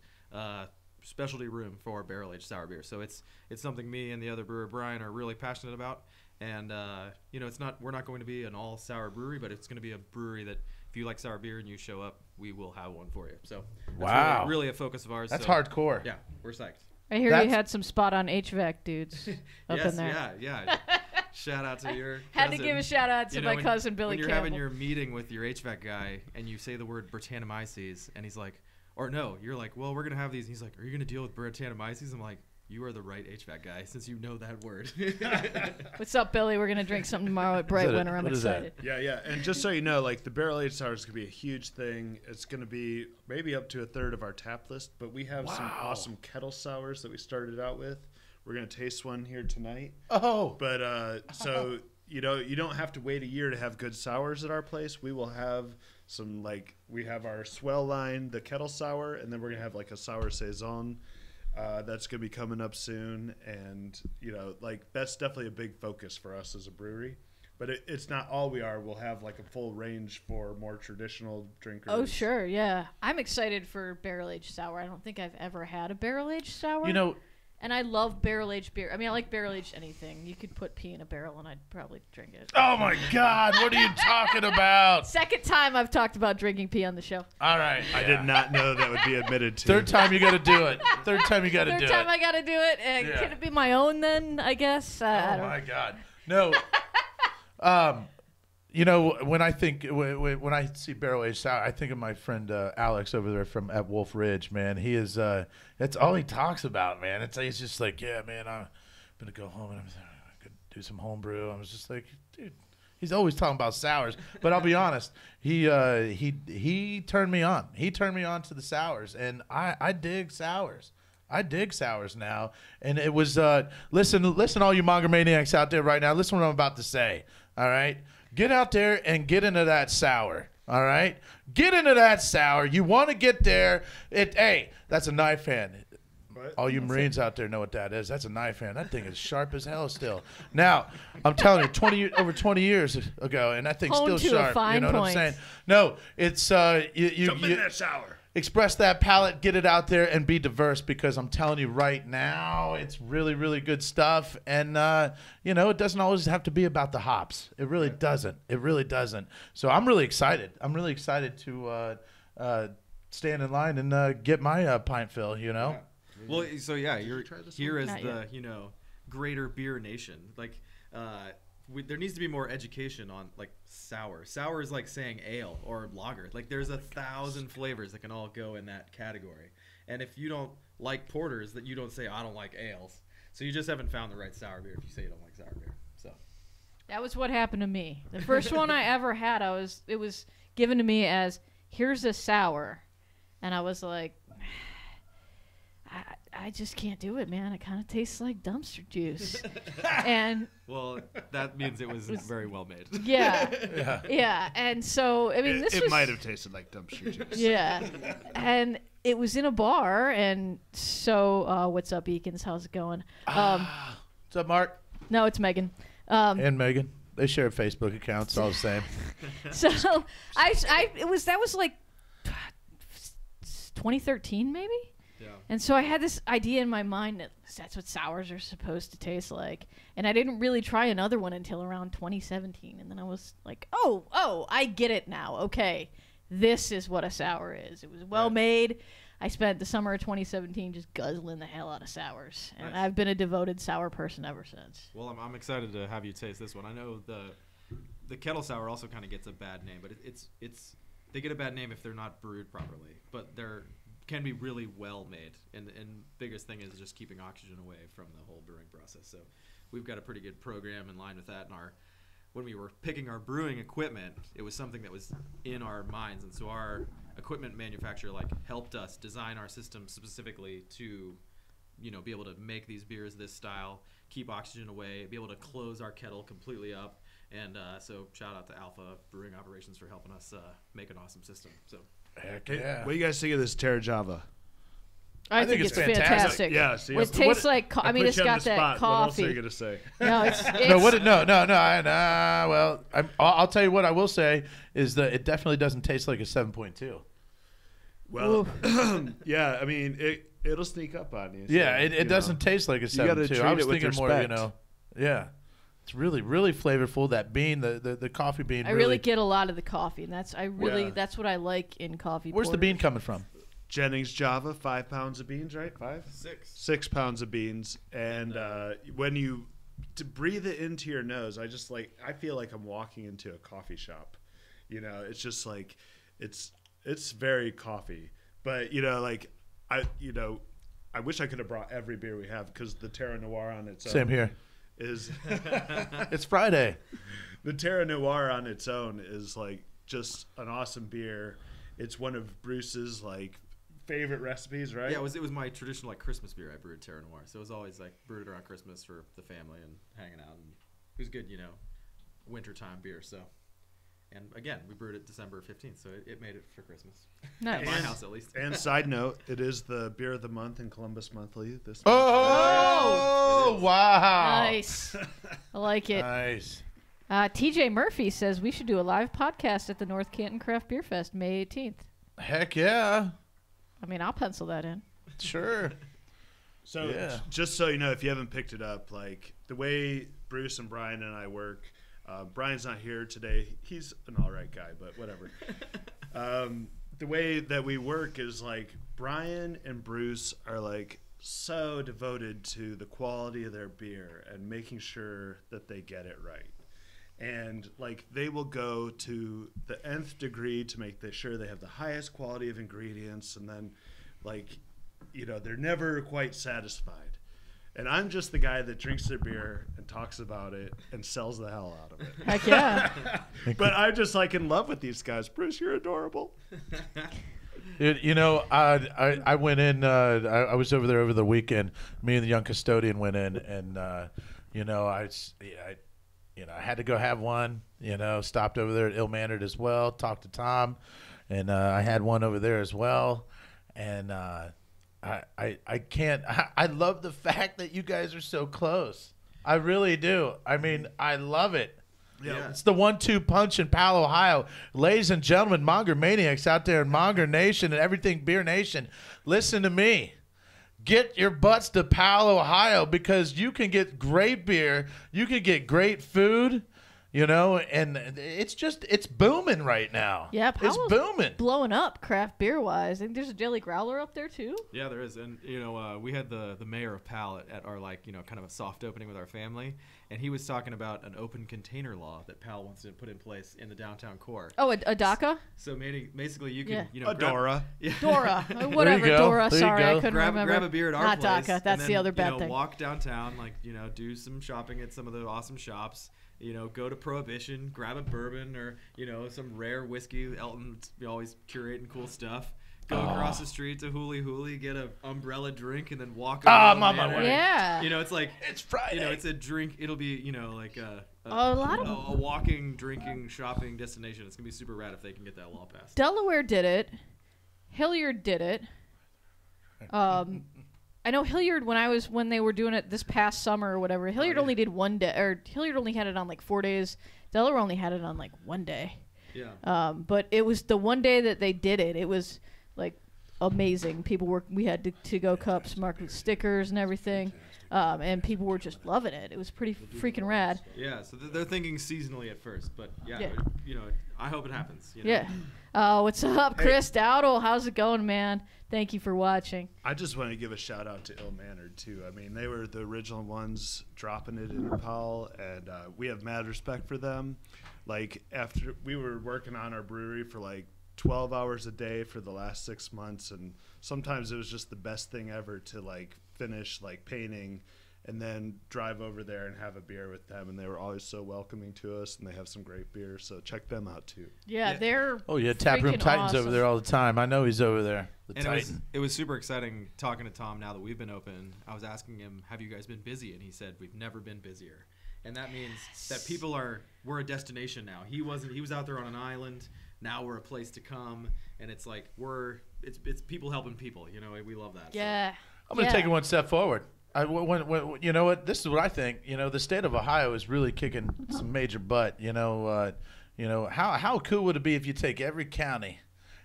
specialty room for barrel-aged sour beer. So it's something me and the other brewer Brian are really passionate about. And we're not going to be an all sour brewery, but it's going to be a brewery that if you like sour beer and you show up, we will have one for you. So that's Wow. really a focus of ours. That's so, hardcore. Yeah, we're psyched. I hear That's- you had some spot on HVAC dudes up Yes, in there. yeah. Shout out to your Had to cousin. give a shout out to my when- cousin Billy when you're Campbell. having your meeting with your HVAC guy and you say the word Britannomyces and he's like, or no, you're like, well, we're gonna have these. And he's like, are you gonna deal with Britannomyces? I'm like, you are the right HVAC guy since you know that word. What's up, Billy? We're gonna drink something tomorrow at Bright Is that Winter. I'm what is that? excited. Yeah. And just so you know, like the barrel aged sour is gonna be a huge thing. It's gonna be maybe up to a third of our tap list, but we have some awesome kettle sours that we started out with. We're gonna taste one here tonight. Oh, But so you don't have to wait a year to have good sours at our place. We will have some we have our swell line, the kettle sour, and then we're gonna have like a sour saison. That's gonna be coming up soon, and that's definitely a big focus for us as a brewery. But it's not all we are. We'll have like a full range for more traditional drinkers. Oh, sure, yeah. I'm excited for barrel aged sour. I don't think I've ever had a barrel aged sour. And I love barrel aged beer. I mean, I like barrel aged anything. You could put pee in a barrel, and I'd probably drink it. oh my God! What are you talking about? Second time I've talked about drinking pee on the show. All right, I did not know that would be admitted to. Third time you got to do it. Third time you got to do Third it. time I gotta do it. Yeah. Can it be my own then? I guess. I Oh don't. my God! No. When I think when I see barrel aged sour, I think of my friend Alex over there at Wolf Ridge. Man, he is. That's all he talks about, man. He's just like, yeah, man, I'm gonna go home and I'm gonna do some homebrew. I was just like, dude. He's always talking about sours, but I'll be honest. He turned me on. He turned me on to the sours, and I dig sours. I dig sours now, and it was listen, all you monger maniacs out there right now. Listen to what I'm about to say. All right, get out there and get into that sour. All right, get into that sour. You want to get there. Hey, that's a knife hand. All you Marines out there know what that is. That's a knife hand. That thing is sharp as hell still. Now, I'm telling you, over 20 years ago, and that thing's Honed still to a sharp. fine You know what I'm point. saying? No, it's Jump in that sour. express that palate, get it out there, and be diverse, because I'm telling you right now, it's really, really good stuff. And, it doesn't always have to be about the hops. It really doesn't. It really doesn't. So I'm really excited. I'm really excited to stand in line and get my pint fill, Yeah. Well, so yeah, you're try this here as Not the greater beer nation. Like, there needs to be more education on like sour. Sour is like saying ale or lager. Like, there's 1,000 flavors that can all go in that category. And if you don't like porters, that you don't say I don't like ales. So you just haven't found the right sour beer if you say you don't like sour beer. So That was what happened to me. The first one I ever had, it was given to me as, here's a sour, and I was like, I just can't do it, man. It kind of tastes like dumpster juice. And well, that means it was very well made. yeah. And so, I mean, It might have tasted like dumpster juice. Yeah. And it was in a bar, and so, what's up, Eakins? How's it going? What's up, Mark? No, it's Megan. And Megan. They share a Facebook account. It's all the same. So that was like 2013, maybe. Yeah. And so I had this idea in my mind that that's what sours are supposed to taste like. And I didn't really try another one until around 2017. And then I was like, oh, I get it now. Okay, this is what a sour is. It was well made. I spent the summer of 2017 just guzzling the hell out of sours. And Nice. I've been a devoted sour person ever since. Well, I'm excited to have you taste this one. I know the kettle sour also kind of gets a bad name, but it's they get a bad name if they're not brewed properly. But they're can be really well made, and biggest thing is just keeping oxygen away from the whole brewing process. So we've got a pretty good program in line with that. And when we were picking our brewing equipment, it was something that was in our minds, and so our equipment manufacturer helped us design our system specifically to be able to make these beers this style, keep oxygen away, be able to close our kettle completely up. And so shout out to Alpha Brewing Operations for helping us make an awesome system. So Heck Hey, yeah. what do you guys think of this Terra Java? I think it's fantastic. Yeah, see, It tastes like I mean, put it's you on got the that spot. What else are you coffee. gonna say? No, it's No, what? No. Well, I'll tell you what I will say is that it definitely doesn't taste like a 7.2. Well, yeah, I mean it'll sneak up on you. So, Yeah, you it know. doesn't taste like a You gotta 7.2. treat I was it with thinking more, respect. yeah. It's really, really flavorful. That bean, the coffee bean. I really get a lot of the coffee, and that's Yeah. that's what I like in coffee. Where's the porters. bean coming from? Jennings Java, 5 pounds of beans, right? 5? 6 pounds of beans, and when you to breathe it into your nose, I feel like I'm walking into a coffee shop. It's just like it's very coffee, but I wish I could have brought every beer we have because the Terra Noir on its own Same here. is It's Friday. the Terra Noir on its own is just an awesome beer. It's one of Bruce's favorite recipes, right? yeah, it was my traditional Christmas beer. I brewed Terra Noir, so it was always brewed around Christmas for the family and hanging out. And it was good, wintertime beer. So, and again, we brewed it December 15th, so it made it for Christmas. Nice. At my house, at least. And side note, it is the beer of the month in Columbus Monthly this month. Oh, wow. Nice. I like it. Nice. TJ Murphy says we should do a live podcast at the North Canton Craft Beer Fest May 18th. Heck yeah. I mean, I'll pencil that in. Sure. So Yeah. just so you know, if you haven't picked it up, the way Bruce and Brian and I work, Brian's not here today. He's an all right guy, but whatever. The way that we work is Brian and Bruce are so devoted to the quality of their beer and making sure that they get it right. And they will go to the nth degree to make sure they have the highest quality of ingredients, and then they're never quite satisfied. And I'm just the guy that drinks their beer and talks about it and sells the hell out of it. Heck yeah. But I'm just in love with these guys. Bruce, you're adorable. I went in. I was over there over the weekend. Me and the young custodian went in, and I had to go have one. Stopped over there at Ill Mannered as well. Talked to Tom, and I had one over there as well. And I can't. I love the fact that you guys are so close. I really do. I mean, I love it. Yeah. It's the 1-2 punch in Palo, Ohio. Ladies and gentlemen, Monger Maniacs out there in Monger Nation and everything Beer Nation, listen to me. Get your butts to Palo, Ohio, because you can get great beer. You can get great food, and it's booming right now. Yeah, it's Palo's booming. blowing up craft beer wise. I think there's a Jelly Growler up there too. Yeah, there is, and we had the mayor of Pal at our kind of a soft opening with our family, and he was talking about an open container law that Pal wants to put in place in the downtown core. Oh, a DACA? So basically you can Adora. Dora. Whatever, go. Dora. There you Sorry, go. I couldn't remember. grab a beer at our Not place. DACA. and That's the then, other bad thing. Walk downtown, do some shopping at some of the awesome shops. Go to Prohibition, grab a bourbon or some rare whiskey. Elton's always curating cool stuff. Go across the street to Hooly Hooly, get an umbrella drink, and then walk. I'm over on my way. Yeah. It's It's Friday. it's a drink. It'll be A lot of- a walking, drinking, shopping destination. It's gonna be super rad if they can get that law passed. Delaware did it. Hilliard did it. I know Hilliard when they were doing it this past summer or whatever. Hilliard only did 1 day, or Hilliard only had it on 4 days. Delaware only had it on 1 day. Yeah. But it was the 1 day that they did it. It was amazing. We had to go cups marked with stickers and everything, and people were just loving it. It was pretty freaking rad. Yeah, so they're thinking seasonally at first, but Yeah. you know, I hope it happens. You know? Yeah. What's up, Chris Dowdle? How's it going, man? Thank you for watching. I just want to give a shout out to Ill Mannered too. I mean, they were the original ones dropping it in Powell, and we have mad respect for them. Like, after we were working on our brewery for like 12 hours a day for the last 6 months, and sometimes it was just the best thing ever to like finish like painting and then drive over there and have a beer with them, and they were always so welcoming to us, and they have some great beer, so check them out too. Yeah, they're Taproom freaking Titan's awesome. over there all the time. I know he's over there. The And Titan. it was super exciting talking to Tom now that we've been open. I was asking him, have you guys been busy? And he said, we've never been busier. And that means that we're a destination now. He was out there on an island. Now we're a place to come. And it's like, it's people helping people. You know, we love that. Yeah. I'm going to take it one step forward. You know what? This is what I think. You know, the state of Ohio is really kicking some major butt. You know, how cool would it be if you take every county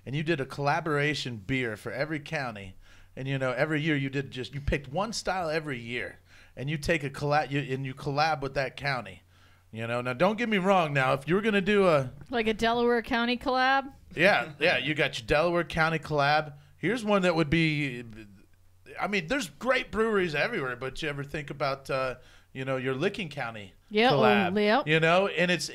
and you did a collaboration beer for every county, and you know, every year you picked one style every year, and you take a collab with that county. You know, now don't get me wrong. Now, if you were gonna do a Delaware County collab. Yeah, you got your Delaware County collab. Here's one that would be. I mean, there's great breweries everywhere, but you ever think about, your Licking County collab? Yep. You know, and it's,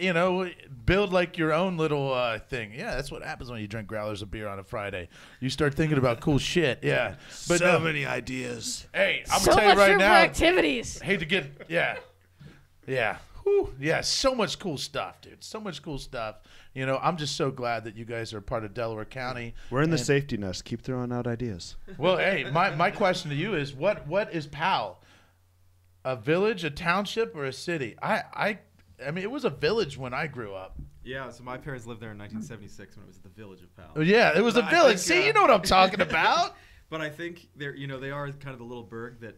build like your own little thing. Yeah, that's what happens when you drink growlers of beer on a Friday. You start thinking about cool shit. Yeah. But so many ideas. Hey, I'm so going to tell you much right room now. for activities. Hate to get, yeah. Whew, yeah, so much cool stuff, dude. So much cool stuff. You know, I'm just so glad that you guys are part of Delaware County. We're in the safety nest. Keep throwing out ideas. Well, hey, my question to you is, what is Powell? A village, a township, or a city? I mean, it was a village when I grew up. Yeah, so my parents lived there in 1976 when it was the village of Powell. Oh, yeah, it was But a I village. think, See, you know what I'm talking about. But I think they are kind of the little burg that,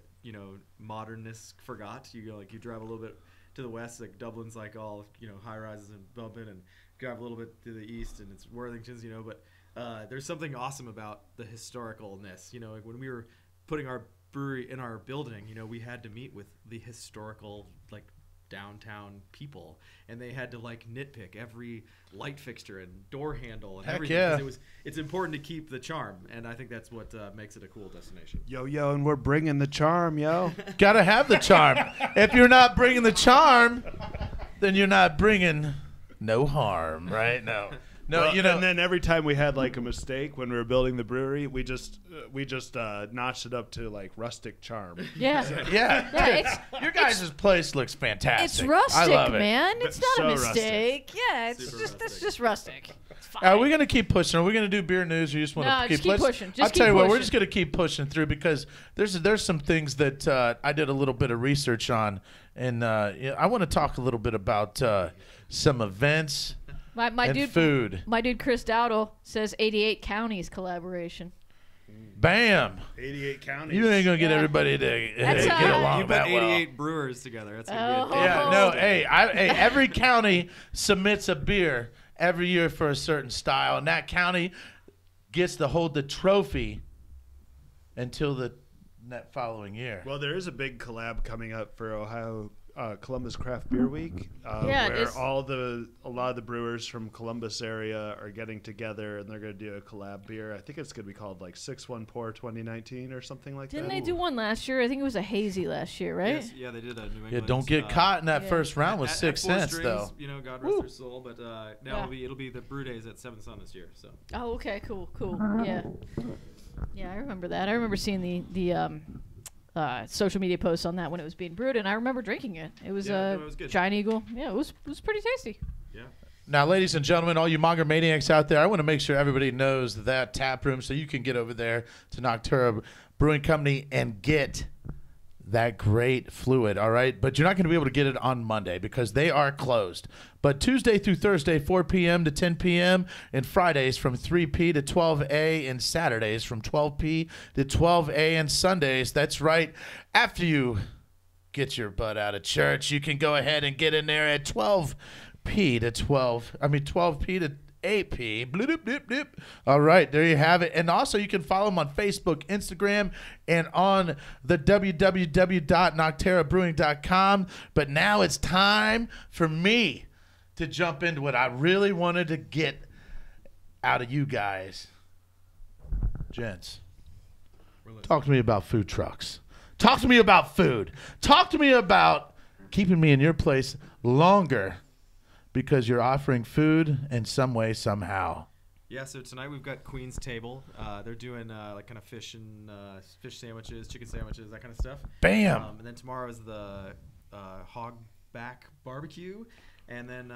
modernists forgot. You drive a little bit to the west, like Dublin's like all, high rises and bumping, and drive a little bit to the east and it's Worthington's, but there's something awesome about the historicalness. Like when we were putting our brewery in our building, we had to meet with the historical, like, downtown people, and they had to like nitpick every light fixture and door handle and Heck everything. yeah. 'Cause it's important to keep the charm, and I think that's what makes it a cool destination. Yo, and we're bringing the charm, yo. Gotta have the charm. If you're not bringing the charm, then you're not bringing no harm, right? No. Well, and then every time we had like a mistake when we were building the brewery, we just notched it up to like rustic charm. Yeah. Yeah, your guys' place looks fantastic. It's rustic, I love it. man. It's not a So mistake. Yeah, it's just rustic. It's fine. Are we gonna keep pushing? Are we gonna do beer news? Or you just want No, to just keep pushing. Just I'll keep tell you what, we're pushing. just gonna keep pushing through because there's some things that I did a little bit of research on, and I want to talk a little bit about some events My and dude, food. My dude Chris Dowdle says 88 counties collaboration. Bam! 88 counties. You ain't gonna get Yeah. everybody to That's get along You put that well. 88 brewers together. That's gonna be Oh. a Yeah, no, hey, every county submits a beer every year for a certain style, and that county gets to hold the trophy until that following year. Well, there is a big collab coming up for Ohio Columbus Craft Beer Week, Yeah, where it's- a lot of the brewers from Columbus area are getting together, and they're going to do a collab beer. I think it's going to be called like 6-1 Pour 2019 or something like Didn't that. they do one last year? I think it was a hazy last year, right? Yes, yeah, they did a New England. Yeah, don't get caught in that Yeah. first round with at 6 Four cents, Strings, though. God rest Woo. their soul. But now Yeah. it'll be the brew days at Seventh Sun this year. So Oh, okay, cool. Yeah. Yeah, I remember that. I remember seeing the social media posts on that when it was being brewed, and I remember drinking it. It was Yeah, no, it was good. Giant Eagle. Yeah, it was pretty tasty. yeah. Now, ladies and gentlemen, all you Monger Maniacs out there, I want to make sure everybody knows that tap room so you can get over there to Noctura Brewing Company and get that great fluid, all right? But you're not going to be able to get it on Monday because they are closed. But Tuesday through Thursday, 4 p.m. to 10 p.m., and Fridays from 3 p. to 12 a, and Saturdays from 12 p. to 12 a, and Sundays. That's right. After you get your butt out of church, you can go ahead and get in there at 12 p. to 8 AP. Bloop, bloop, bloop, bloop. All right, there you have it. And also, you can follow him on Facebook, Instagram, and on the www.nocterabrewing.com. But now it's time for me to jump into what I really wanted to get out of you guys. Gents, talk to me about food trucks. Talk to me about food. Talk to me about keeping me in your place longer because you're offering food in some way, somehow. Yeah, so tonight we've got Queen's Table. They're doing like kind of fish sandwiches, chicken sandwiches, that kind of stuff. Bam! And then tomorrow is the hog back barbecue. And then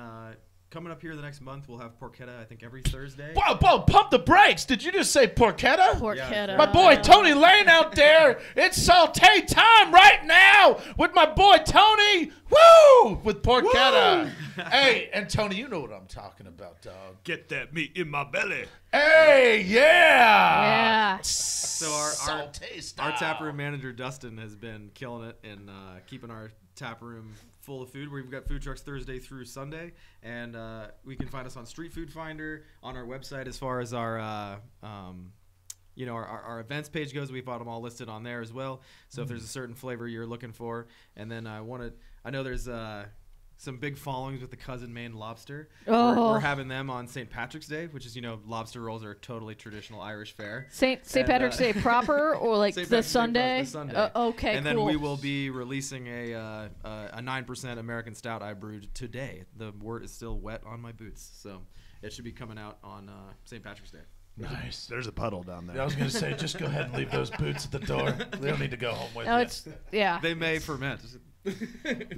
coming up here the next month, we'll have porchetta, I think, every Thursday. Whoa, pump the brakes. Did you just say porchetta? Porchetta. My boy Tony Lane out there. It's saute time right now with my boy Tony. Woo! With porchetta. Hey, and Tony, you know what I'm talking about, dog. Get that meat in my belly. Hey, yeah. Yeah. So our Saute style. taproom manager, Dustin, has been killing it and keeping our taproom full of food. We've got food trucks Thursday through Sunday, and we can find us on Street Food Finder, on our website as far as our our events page goes. We've got them all listed on there as well. So if there's a certain flavor you're looking for, and then I know there's some big followings with the Cousin Maine Lobster. Oh. We're having them on St. Patrick's Day, which is, lobster rolls are totally traditional Irish fare. St. Patrick's Day proper or like St. the Patrick's Day Sunday? the Sunday. Okay, and cool. then we will be releasing a 9% American Stout I brewed today. The wort is still wet on my boots, so it should be coming out on St. Patrick's Day. Nice. There's a puddle down there. I was going to say, just go ahead and leave those boots at the door. They don't need to go home with No, you. it's yeah. They may ferment.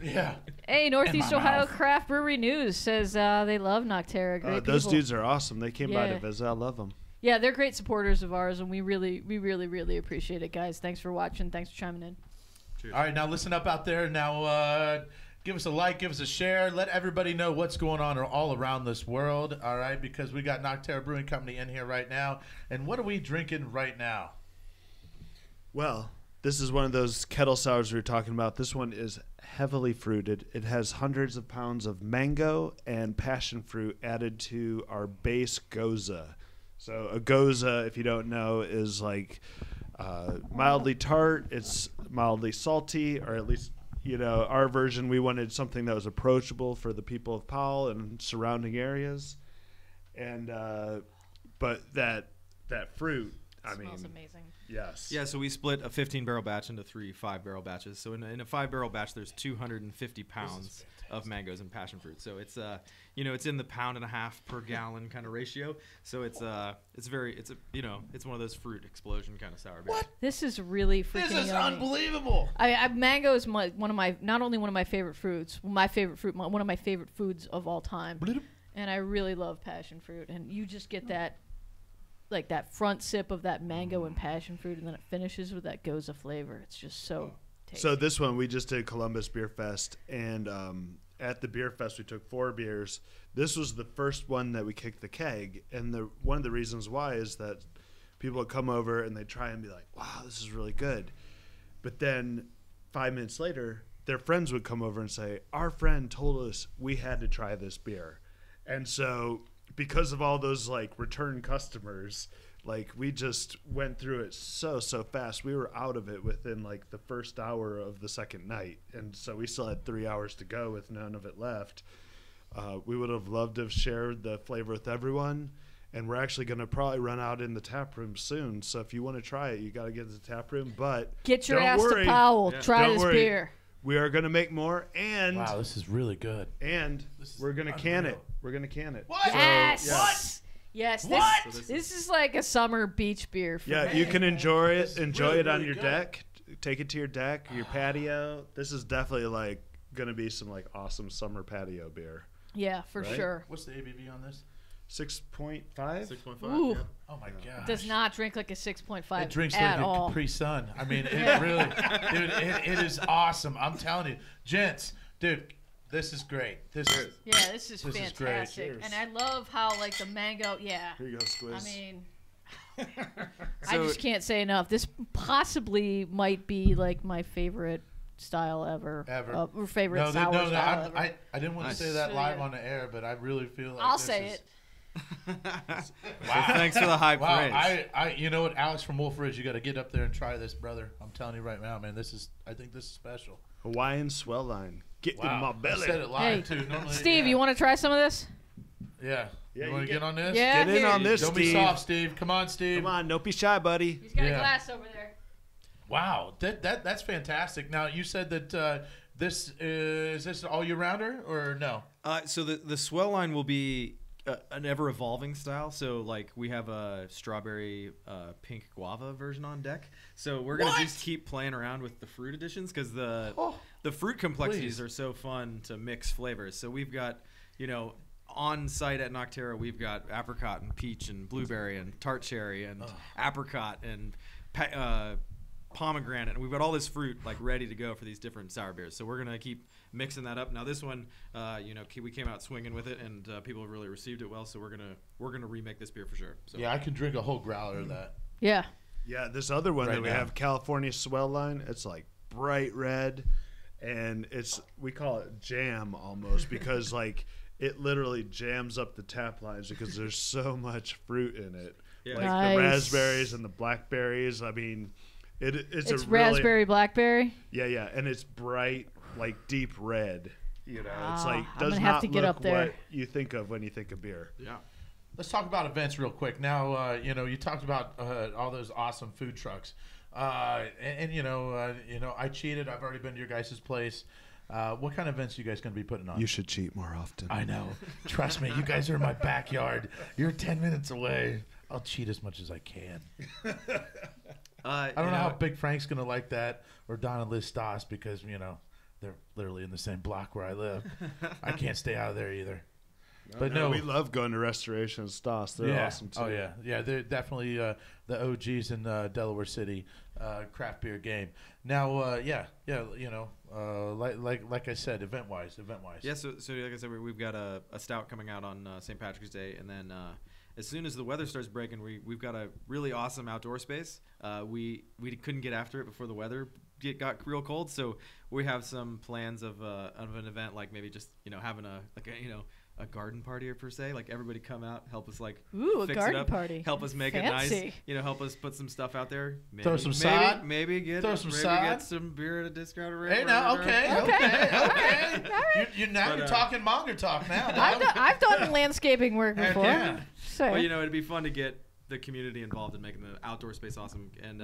Yeah. Hey, Northeast my Ohio mouth. Craft Brewery News says they love Noctera. Great Those people. dudes are awesome. They came by Yeah. to visit. I love them. Yeah, they're great supporters of ours, and we really appreciate it, guys. Thanks for watching. Thanks for chiming in. Cheers. All right, now listen up out there. Now give us a like, give us a share. Let everybody know what's going on all around this world, all right? Because we got Noctera Brewing Company in here right now. And what are we drinking right now? Well, this is one of those kettle sours we were talking about. This one is heavily fruited. It has hundreds of pounds of mango and passion fruit added to our base goza. So a goza, if you don't know, is like mildly tart. It's mildly salty, or at least, our version, we wanted something that was approachable for the people of Powell and surrounding areas. And but that fruit, I mean, Smells amazing. yes. Yeah, so we split a 15-barrel batch into 3 5-barrel batches. So in a 5-barrel batch, there's 250 pounds of mangoes and passion fruit. So it's it's in the 1.5 per gallon kind of ratio. So it's one of those fruit explosion kind of sour beers. What? This is really freaking This is yummy. unbelievable. Mango is not only one of my favorite fruits, one of my favorite foods of all time. And I really love passion fruit. And you just get that, like that front sip of that mango and passion fruit, and then it finishes with that goza flavor. It's just so tasty. So this one, we just did Columbus Beer Fest, and at the beer fest we took 4 beers. This was the first one that we kicked the keg, and one of the reasons why is that people would come over and they try and be like, wow, this is really good. But then 5 minutes later, their friends would come over and say, our friend told us we had to try this beer. And so because of all those like return customers, like we just went through it so fast. We were out of it within like the first hour of the second night, and so we still had 3 hours to go with none of it left. We would have loved to have shared the flavor with everyone, and we're actually going to probably run out in the tap room soon. So if you want to try it, you got to get to the tap room. But get your don't ass worry. to Powell. Yeah. Try Don't this worry. beer. We are going to make more, and Wow, this is really good. we're going to can unreal. it. We're going to can it. What? Yes. yes. Yes. What? This is like a summer beach beer. For Yeah, me. you can enjoy This it. is Enjoy really, it on really your good. deck. Take it to your deck, your patio. This is definitely like gonna be some like awesome summer patio beer. Yeah, for Right? sure. What's the ABV on this? 6.5. 6.5. Ooh. Yeah. Oh my god. Does not drink like a 6.5 It drinks at like all. a Capri Sun. I mean, it really, dude, it is awesome. I'm telling you, gents, dude, this is great. This is, Yeah, this is This is great. fantastic. Cheers. And I love how like the mango. Yeah. Here you go, Sqiz. I mean, I So- just can't say enough. This possibly might be like my favorite style ever. Ever. Or favorite no, sour style ever. I didn't want to Nice. say that Really live good. on the air, but I really feel like I'll this say is, it. Wow. Thanks for the high Wow, praise. you know what, Alex from Wolf Ridge, you got to get up there and try this, brother. I'm telling you right now, man. I think this is special. Hawaiian swell line. Get in my Wow, I belly. said it live too. Normally, Steve, yeah. you want to try some of this? Yeah. Yeah, You want you to get on this? Yeah. Get in on this, Don't Steve. be soft, Steve. Come on, Steve. Come on, don't be shy, buddy. He's got Yeah. a glass over there. Wow, that's fantastic. Now you said that this is this all year rounder or no? So the swell line will be an ever evolving style. So like we have a strawberry pink guava version on deck. So we're gonna just keep playing around with the fruit additions because the fruit complexities are so fun to mix flavors. So we've got on site at Noctera we've got apricot and peach and blueberry and tart cherry and apricot and pomegranate, and we've got all this fruit like ready to go for these different sour beers. So we're gonna keep mixing that up. Now this one, we came out swinging with it, and people have really received it well. So we're gonna remake this beer for sure. So. Yeah, I can drink a whole growler of that. Yeah. Yeah, this other one Right that we now. have, California swell line, it's like bright red, and we call it jam almost because like it literally jams up the tap lines because there's so much fruit in it. Yeah. Like Nice. the raspberries and the blackberries. I mean, it's a raspberry, really, blackberry. yeah, and it's bright, like deep red. It's like I'm does gonna have not to get look up there. what you think of when you think of beer. Yeah. Let's talk about events real quick. Now, you talked about all those awesome food trucks, I cheated. I've already been to your guys' place. What kind of events are you guys going to be putting on? You should cheat more often. I know. Trust me. You guys are in my backyard. You're 10 minutes away. I'll cheat as much as I can. I don't know how Big Frank's going to like that, or Don and Liz Stoss, because, they're literally in the same block where I live. I can't stay out of there either. But no, we love going to Restoration and Stoss. They're awesome too. Oh yeah. They're definitely the OGs in Delaware City craft beer game. Now, like I said, event wise. Yeah, so like I said, we've got a stout coming out on St. Patrick's Day, and then as soon as the weather starts breaking, we've got a really awesome outdoor space. We couldn't get after it before the weather got real cold, so we have some plans of an event, like maybe just having a garden party per se, like everybody come out, help us like Ooh, a fix garden it up, party. help us make Fancy. it nice, help us put some stuff out there, maybe, Throw some sod. maybe get some beer at a discounted rate. Hey, now, okay. All right. You're talking monger talk now. I've done landscaping work Heck before. yeah. So. Well, it'd be fun to get the community involved in making the outdoor space awesome, and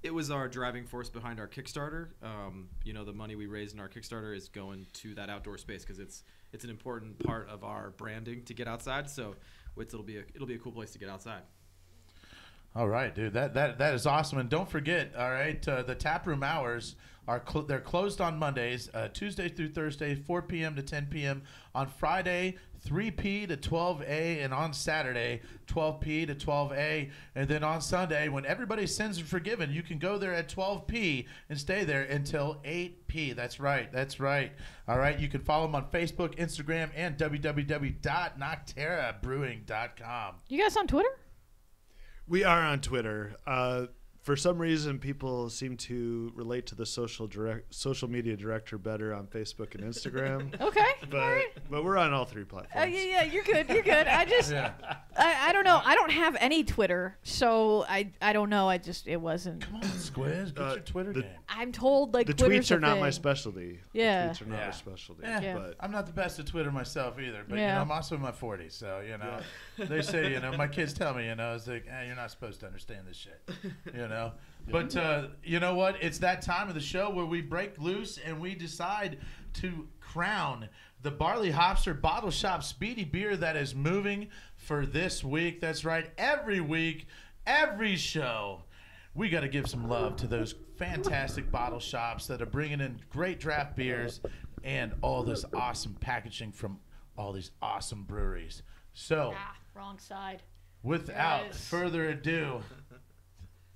it was our driving force behind our Kickstarter. The money we raised in our Kickstarter is going to that outdoor space because it's an important part of our branding to get outside. So it'll be a cool place to get outside. All right, dude. That is awesome. And don't forget, all right, the tap room hours are they're closed on Mondays, Tuesday through Thursday, 4 p.m. to 10 p.m. On Friday, 3 p. to 12 a. And on Saturday, 12 p. to 12 a. And then on Sunday, when everybody's sins are forgiven, you can go there at 12 p. and stay there until 8 p. That's right. All right, you can follow them on Facebook, Instagram, and www.nocterabrewing.com. You guys on Twitter? We are on Twitter. For some reason, people seem to relate to the social media director better on Facebook and Instagram. Okay. But we're on all three platforms. Yeah, you're good. I just, I don't know. I don't have any Twitter, so I don't know. It wasn't. Come on, Sqiz, get your Twitter game. I'm told like The Twitter's tweets are a not thing. my specialty. Yeah. The tweets are not Yeah. my specialty. Yeah. But I'm not the best at Twitter myself either, but Yeah. I'm also in my 40s, so they say my kids tell me it's like you're not supposed to understand this shit, But you know what? It's that time of the show where we break loose and we decide to crown the Barley Hopster Bottle Shop Speedy Beer that is moving for this week. That's right. Every week, every show, we got to give some love to those fantastic bottle shops that are bringing in great draft beers and all this awesome packaging from all these awesome breweries. So, Wrong side. without There it is. further ado,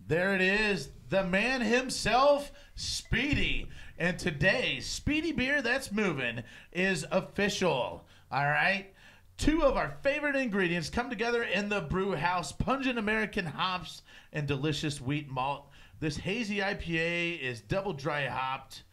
there it is, the man himself, Speedy. And today's Speedy Beer that's moving is official. All right? Two of our favorite ingredients come together in the brew house: pungent American hops and delicious wheat malt. This hazy IPA is double dry hopped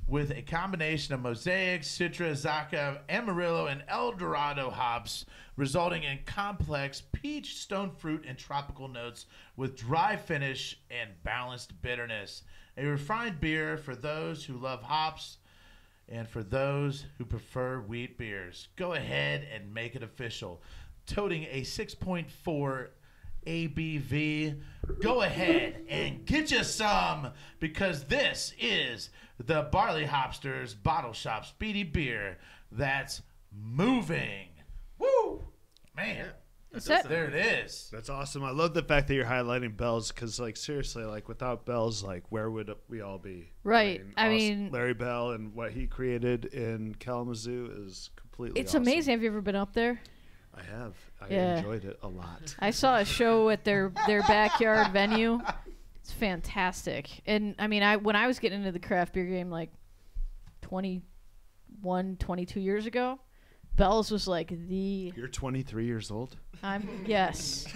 with a combination of Mosaic, Citra, Zacca, Amarillo, and El Dorado hops, resulting in complex peach, stone fruit, and tropical notes with dry finish and balanced bitterness. A refined beer for those who love hops and for those who prefer wheat beers. Go ahead and make it official. Toting a 6.4 ABV. Go ahead and get you some, because this is the Barley Hopsters Bottle Shop Speedy Beer that's moving. Woo! Man. There it is. That's awesome. I love the fact that you're highlighting Bell's, because, like, seriously, like, without Bell's, like, where would we all be? Right. I awesome. mean, Larry Bell and what he created in Kalamazoo is completely it's awesome. amazing. Have you ever been up there? I have. I Yeah. enjoyed it a lot. I saw a show at their backyard venue. It's fantastic. And I mean, when I was getting into the craft beer game like 21, 22 years ago, Bell's was like the. You're 23 years old? Yes.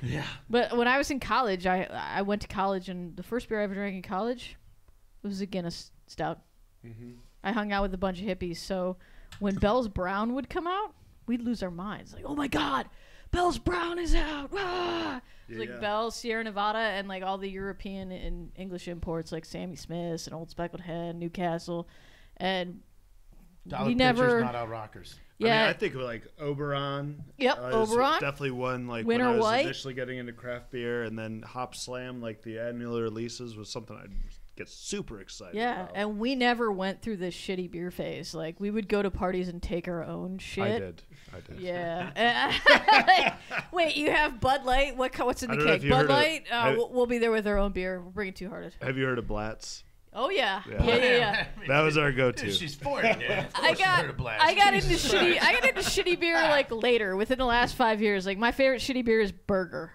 Yeah. But when I was in college, I went to college, and the first beer I ever drank in college was a Guinness Stout. Mm-hmm. I hung out with a bunch of hippies, so when Bell's Brown would come out, we'd lose our minds. Like, oh my God, Bell's Brown is out. Ah! It's like Bell's, Sierra Nevada, and like all the European and English imports like Sammy Smith's and Old Speckled Hen, Newcastle. And Dollar we pitchers, never. not out rockers. Yeah. I mean, I think like Oberon. Yep, is Oberon. definitely one, like, Winter when I was White. initially getting into craft beer, and then Hop Slam, like the annual releases, was something I'd get super excited Yeah, about. and we never went through this shitty beer phase. Like, we would go to parties and take our own shit. I did. Yeah. Wait, you have Bud Light? What's in I the don't know if cake? you Bud heard of- Light? have- We'll be there with our own beer. We'll bring it Two Hearted. Have you heard of Blatz? Oh yeah. Yeah. Yeah. That was our go-to. Dude, she's 40, dude. Of I course she got heard of Blast. I got into Jesus shitty Christ. I got into shitty beer like later, within the last 5 years. Like, my favorite shitty beer is Burger.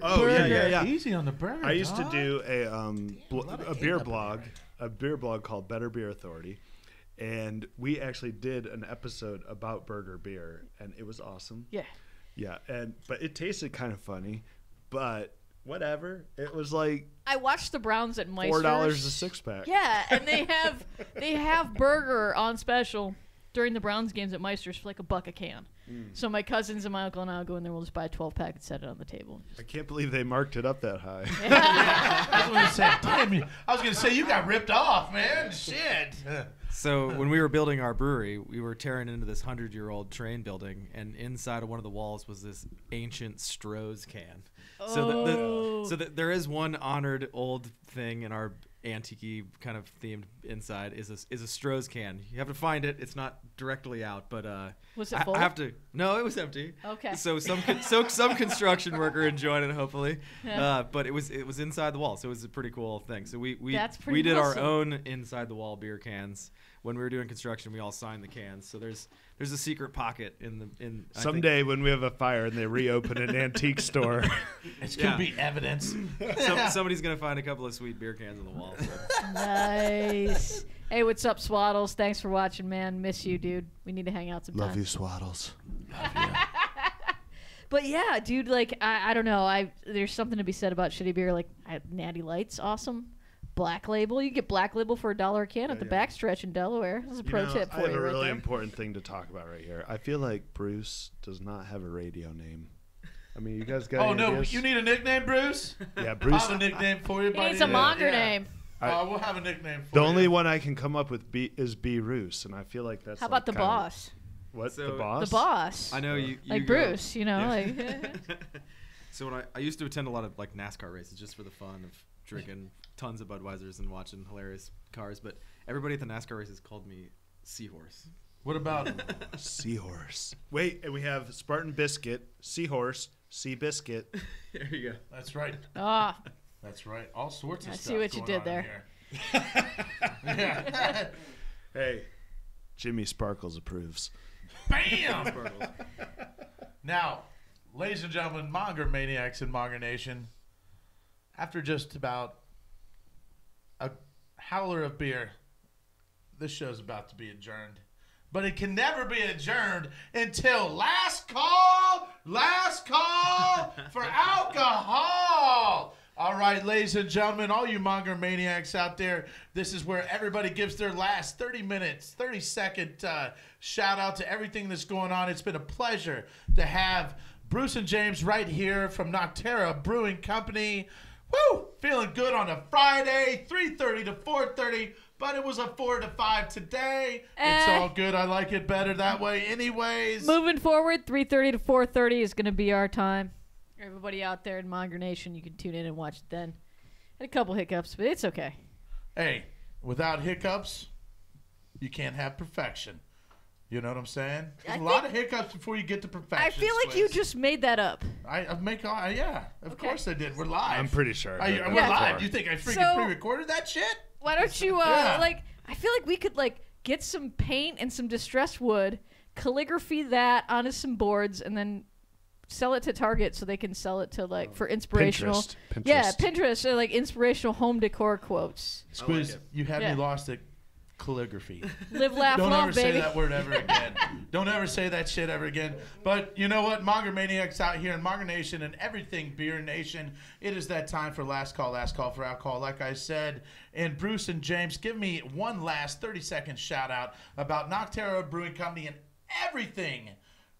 Oh yeah, Burger. yeah. Easy on the burger. I used to dog. do a lot of beer hate blog, called Better Beer Authority, and we actually did an episode about burger beer, and it was awesome. Yeah. Yeah, but it tasted kind of funny, but whatever. It was like I watched the Browns at Meister's. $4 a six pack. Yeah, and they have burger on special during the Browns games at Meister's for like $1 a can. So my cousins and my uncle and I will go in there. We'll just buy a 12-pack and set it on the table. I can't believe they marked it up that high. I was going to say, damn you. I was going to say, you got ripped off, man. Shit. So when we were building our brewery, we were tearing into this 100-year-old train building, and inside of one of the walls was this ancient Stroh's can. So there is one honored old thing in our antique kind of themed inside is a Stroh's can. You have to find it. It's not directly out, but Was it full? I have to. No, it was empty. Okay. So some construction worker enjoyed it, hopefully. But it was inside the wall, so it was a pretty cool thing. So we That's pretty we did awesome. our own inside the wall beer cans. When we were doing construction, we all signed the cans. So there's a secret pocket in. I think- Someday when we have a fire and they reopen an antique store. It's going to be evidence. somebody's gonna find a couple of sweet beer cans on the wall. So. Nice. Hey, what's up, Swaddles? Thanks for watching, man. Miss you, dude. We need to hang out sometime. Love you, Swaddles. But yeah, dude, like, I don't know. There's something to be said about shitty beer. Like, Natty Light's awesome. Black Label. You get Black Label for $1 a can at the backstretch in Delaware. This is a pro tip I for have you a right really there. important thing to talk about right here. I feel like Bruce does not have a radio name. I mean, you guys got Oh, any no. ideas? You need a nickname, Bruce? Yeah, I Bruce. have a nickname for you, He buddy. needs a monger name. We'll have a nickname for The you. only one I can come up with is B. Roos, and I feel like that's How like about the kinda- boss? What, So- the boss? The boss. I know you Like go- Bruce, you know, Yeah. like So when I used to attend a lot of like NASCAR races just for the fun of drinking tons of Budweisers and watching hilarious cars, but everybody at the NASCAR races called me Seahorse. What about Seahorse. Wait, and we have Spartan Biscuit, Seahorse, Sea Biscuit. There you go. That's right. ah, That's right. All sorts of I stuff. see what you going did on there. here. Yeah. Hey, Jimmy Sparkles approves. Bam! Now, ladies and gentlemen, Monger Maniacs in Monger Nation, after just about a howler of beer, this show's about to be adjourned. But it can never be adjourned until last call for alcohol. All right, ladies and gentlemen, all you monger maniacs out there, this is where everybody gives their last 30 minutes, 30-second shout out to everything that's going on. It's been a pleasure to have Bruce and James right here from Nocterra Brewing Company. Woo! Feeling good on a Friday, 3:30 to 4:30, but it was a 4 to 5 today. It's all good. I like it better that way anyways. Moving forward, 3:30 to 4:30 is going to be our time. Everybody out there in Monger Nation, you can tune in and watch it then. Had a couple hiccups, but it's okay. Hey, without hiccups, you can't have perfection. You know what I'm saying? There's a lot of hiccups before you get to perfection. I feel like you just made that up. Yeah, of course I did. We're live. I'm pretty sure. We're live. You think I freaking pre-recorded that shit? Why don't you, I feel like we could, get some paint and some distressed wood, calligraphy that onto some boards, and then sell it to Target so they can sell it to, for inspirational. Pinterest. Yeah, Pinterest, or, inspirational home decor quotes. Sqiz, you had me lost at calligraphy. Live, laugh, Don't love, ever baby. say that word ever again. Don't ever say that shit ever again. But you know what? Monger Maniacs out here in Monger Nation and everything Beer Nation, it is that time for last call for alcohol. Like I said, and Bruce and James, give me one last 30-second shout out about Nocterra Brewing Company and everything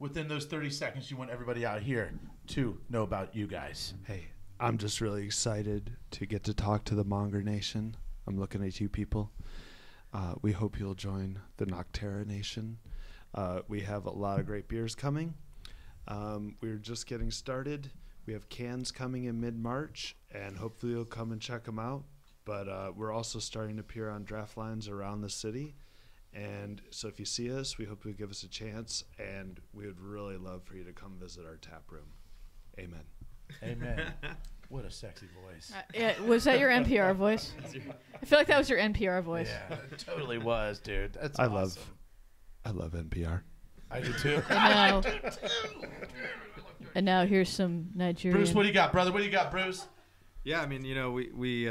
within those 30 seconds you want everybody out here to know about you guys. Hey, I'm just really excited to get to talk to the Monger Nation. I'm looking at you people. We hope you'll join the Nocterra Nation. We have a lot of great beers coming. We're just getting started. We have cans coming in mid-March, and hopefully you'll come and check them out. But we're also starting to appear on draft lines around the city. And so if you see us, we hope you'll give us a chance, and we would really love for you to come visit our tap room. Amen. Amen. What a sexy voice. Yeah, was that your NPR voice? I feel like that was your NPR voice. Yeah, it totally was, dude. That's I awesome. love NPR. I do too. And now here's some Nigerian. Bruce, what do you got, brother? What do you got, Bruce? Yeah, I mean, we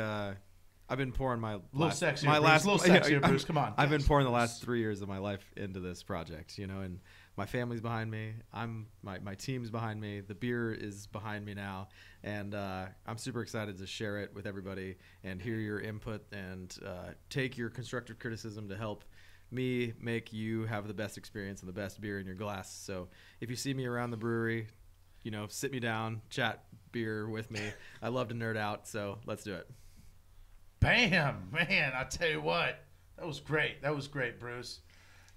I've been pouring my A little sexier, my Bruce. last A little sexier, Bruce. Come on. I've been pouring the last 3 years of my life into this project, and my family's behind me. My team's behind me. The beer is behind me now, and I'm super excited to share it with everybody and hear your input and take your constructive criticism to help me make you have the best experience and the best beer in your glass. So if you see me around the brewery, sit me down, chat beer with me. I love to nerd out, so let's do it. Bam, man! I tell you what, that was great. That was great, Bruce.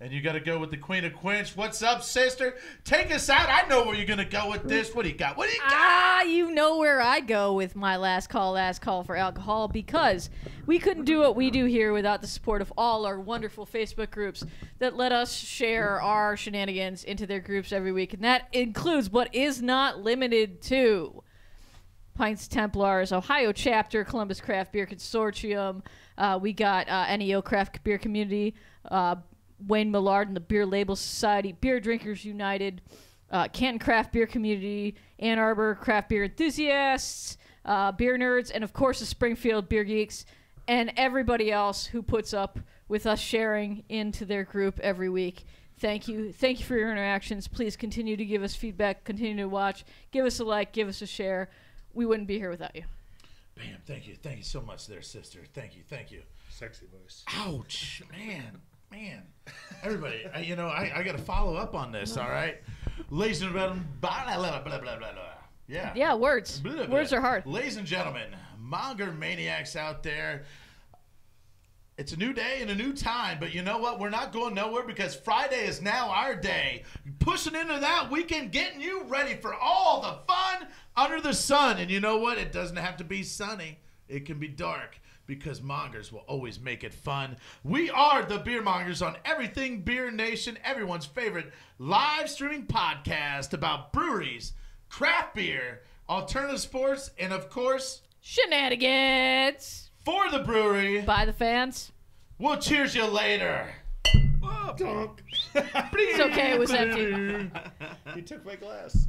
And you got to go with the Queen of Quench. What's up, sister? Take us out. I know where you're gonna go with this. What do you got? What do you got? You know where I go with my last call for alcohol, because we couldn't do what we do here without the support of all our wonderful Facebook groups that let us share our shenanigans into their groups every week. And that includes, but is not limited to, Pints Templars, Ohio Chapter, Columbus Craft Beer Consortium. We got NEO Craft Beer Community, Wayne Millard and the Beer Label Society, Beer Drinkers United, Canton Craft Beer Community, Ann Arbor Craft Beer Enthusiasts, Beer Nerds, and of course the Springfield Beer Geeks, and everybody else who puts up with us sharing into their group every week. Thank you. Thank you for your interactions. Please continue to give us feedback, continue to watch, give us a like, give us a share. We wouldn't be here without you. Bam! Thank you. Thank you so much, there, sister. Thank you. Thank you. Sexy voice. Ouch, man. Everybody, I got to follow up on this. All right, ladies and gentlemen, blah blah blah blah blah blah. Yeah. Yeah, words. Blah, blah. Words are hard. Ladies and gentlemen, Monger Maniacs out there. It's a new day and a new time, but you know what? We're not going nowhere because Friday is now our day. Pushing into that weekend, getting you ready for all the fun under the sun. And you know what? It doesn't have to be sunny. It can be dark because Mongers will always make it fun. We are the Beer Mongers on Everything Beer Nation, everyone's favorite live streaming podcast about breweries, craft beer, alternative sports, and of course, Shenanigans. For the brewery. By the fans. We'll cheers you later. Donk. It's okay, it was empty. He took my glass.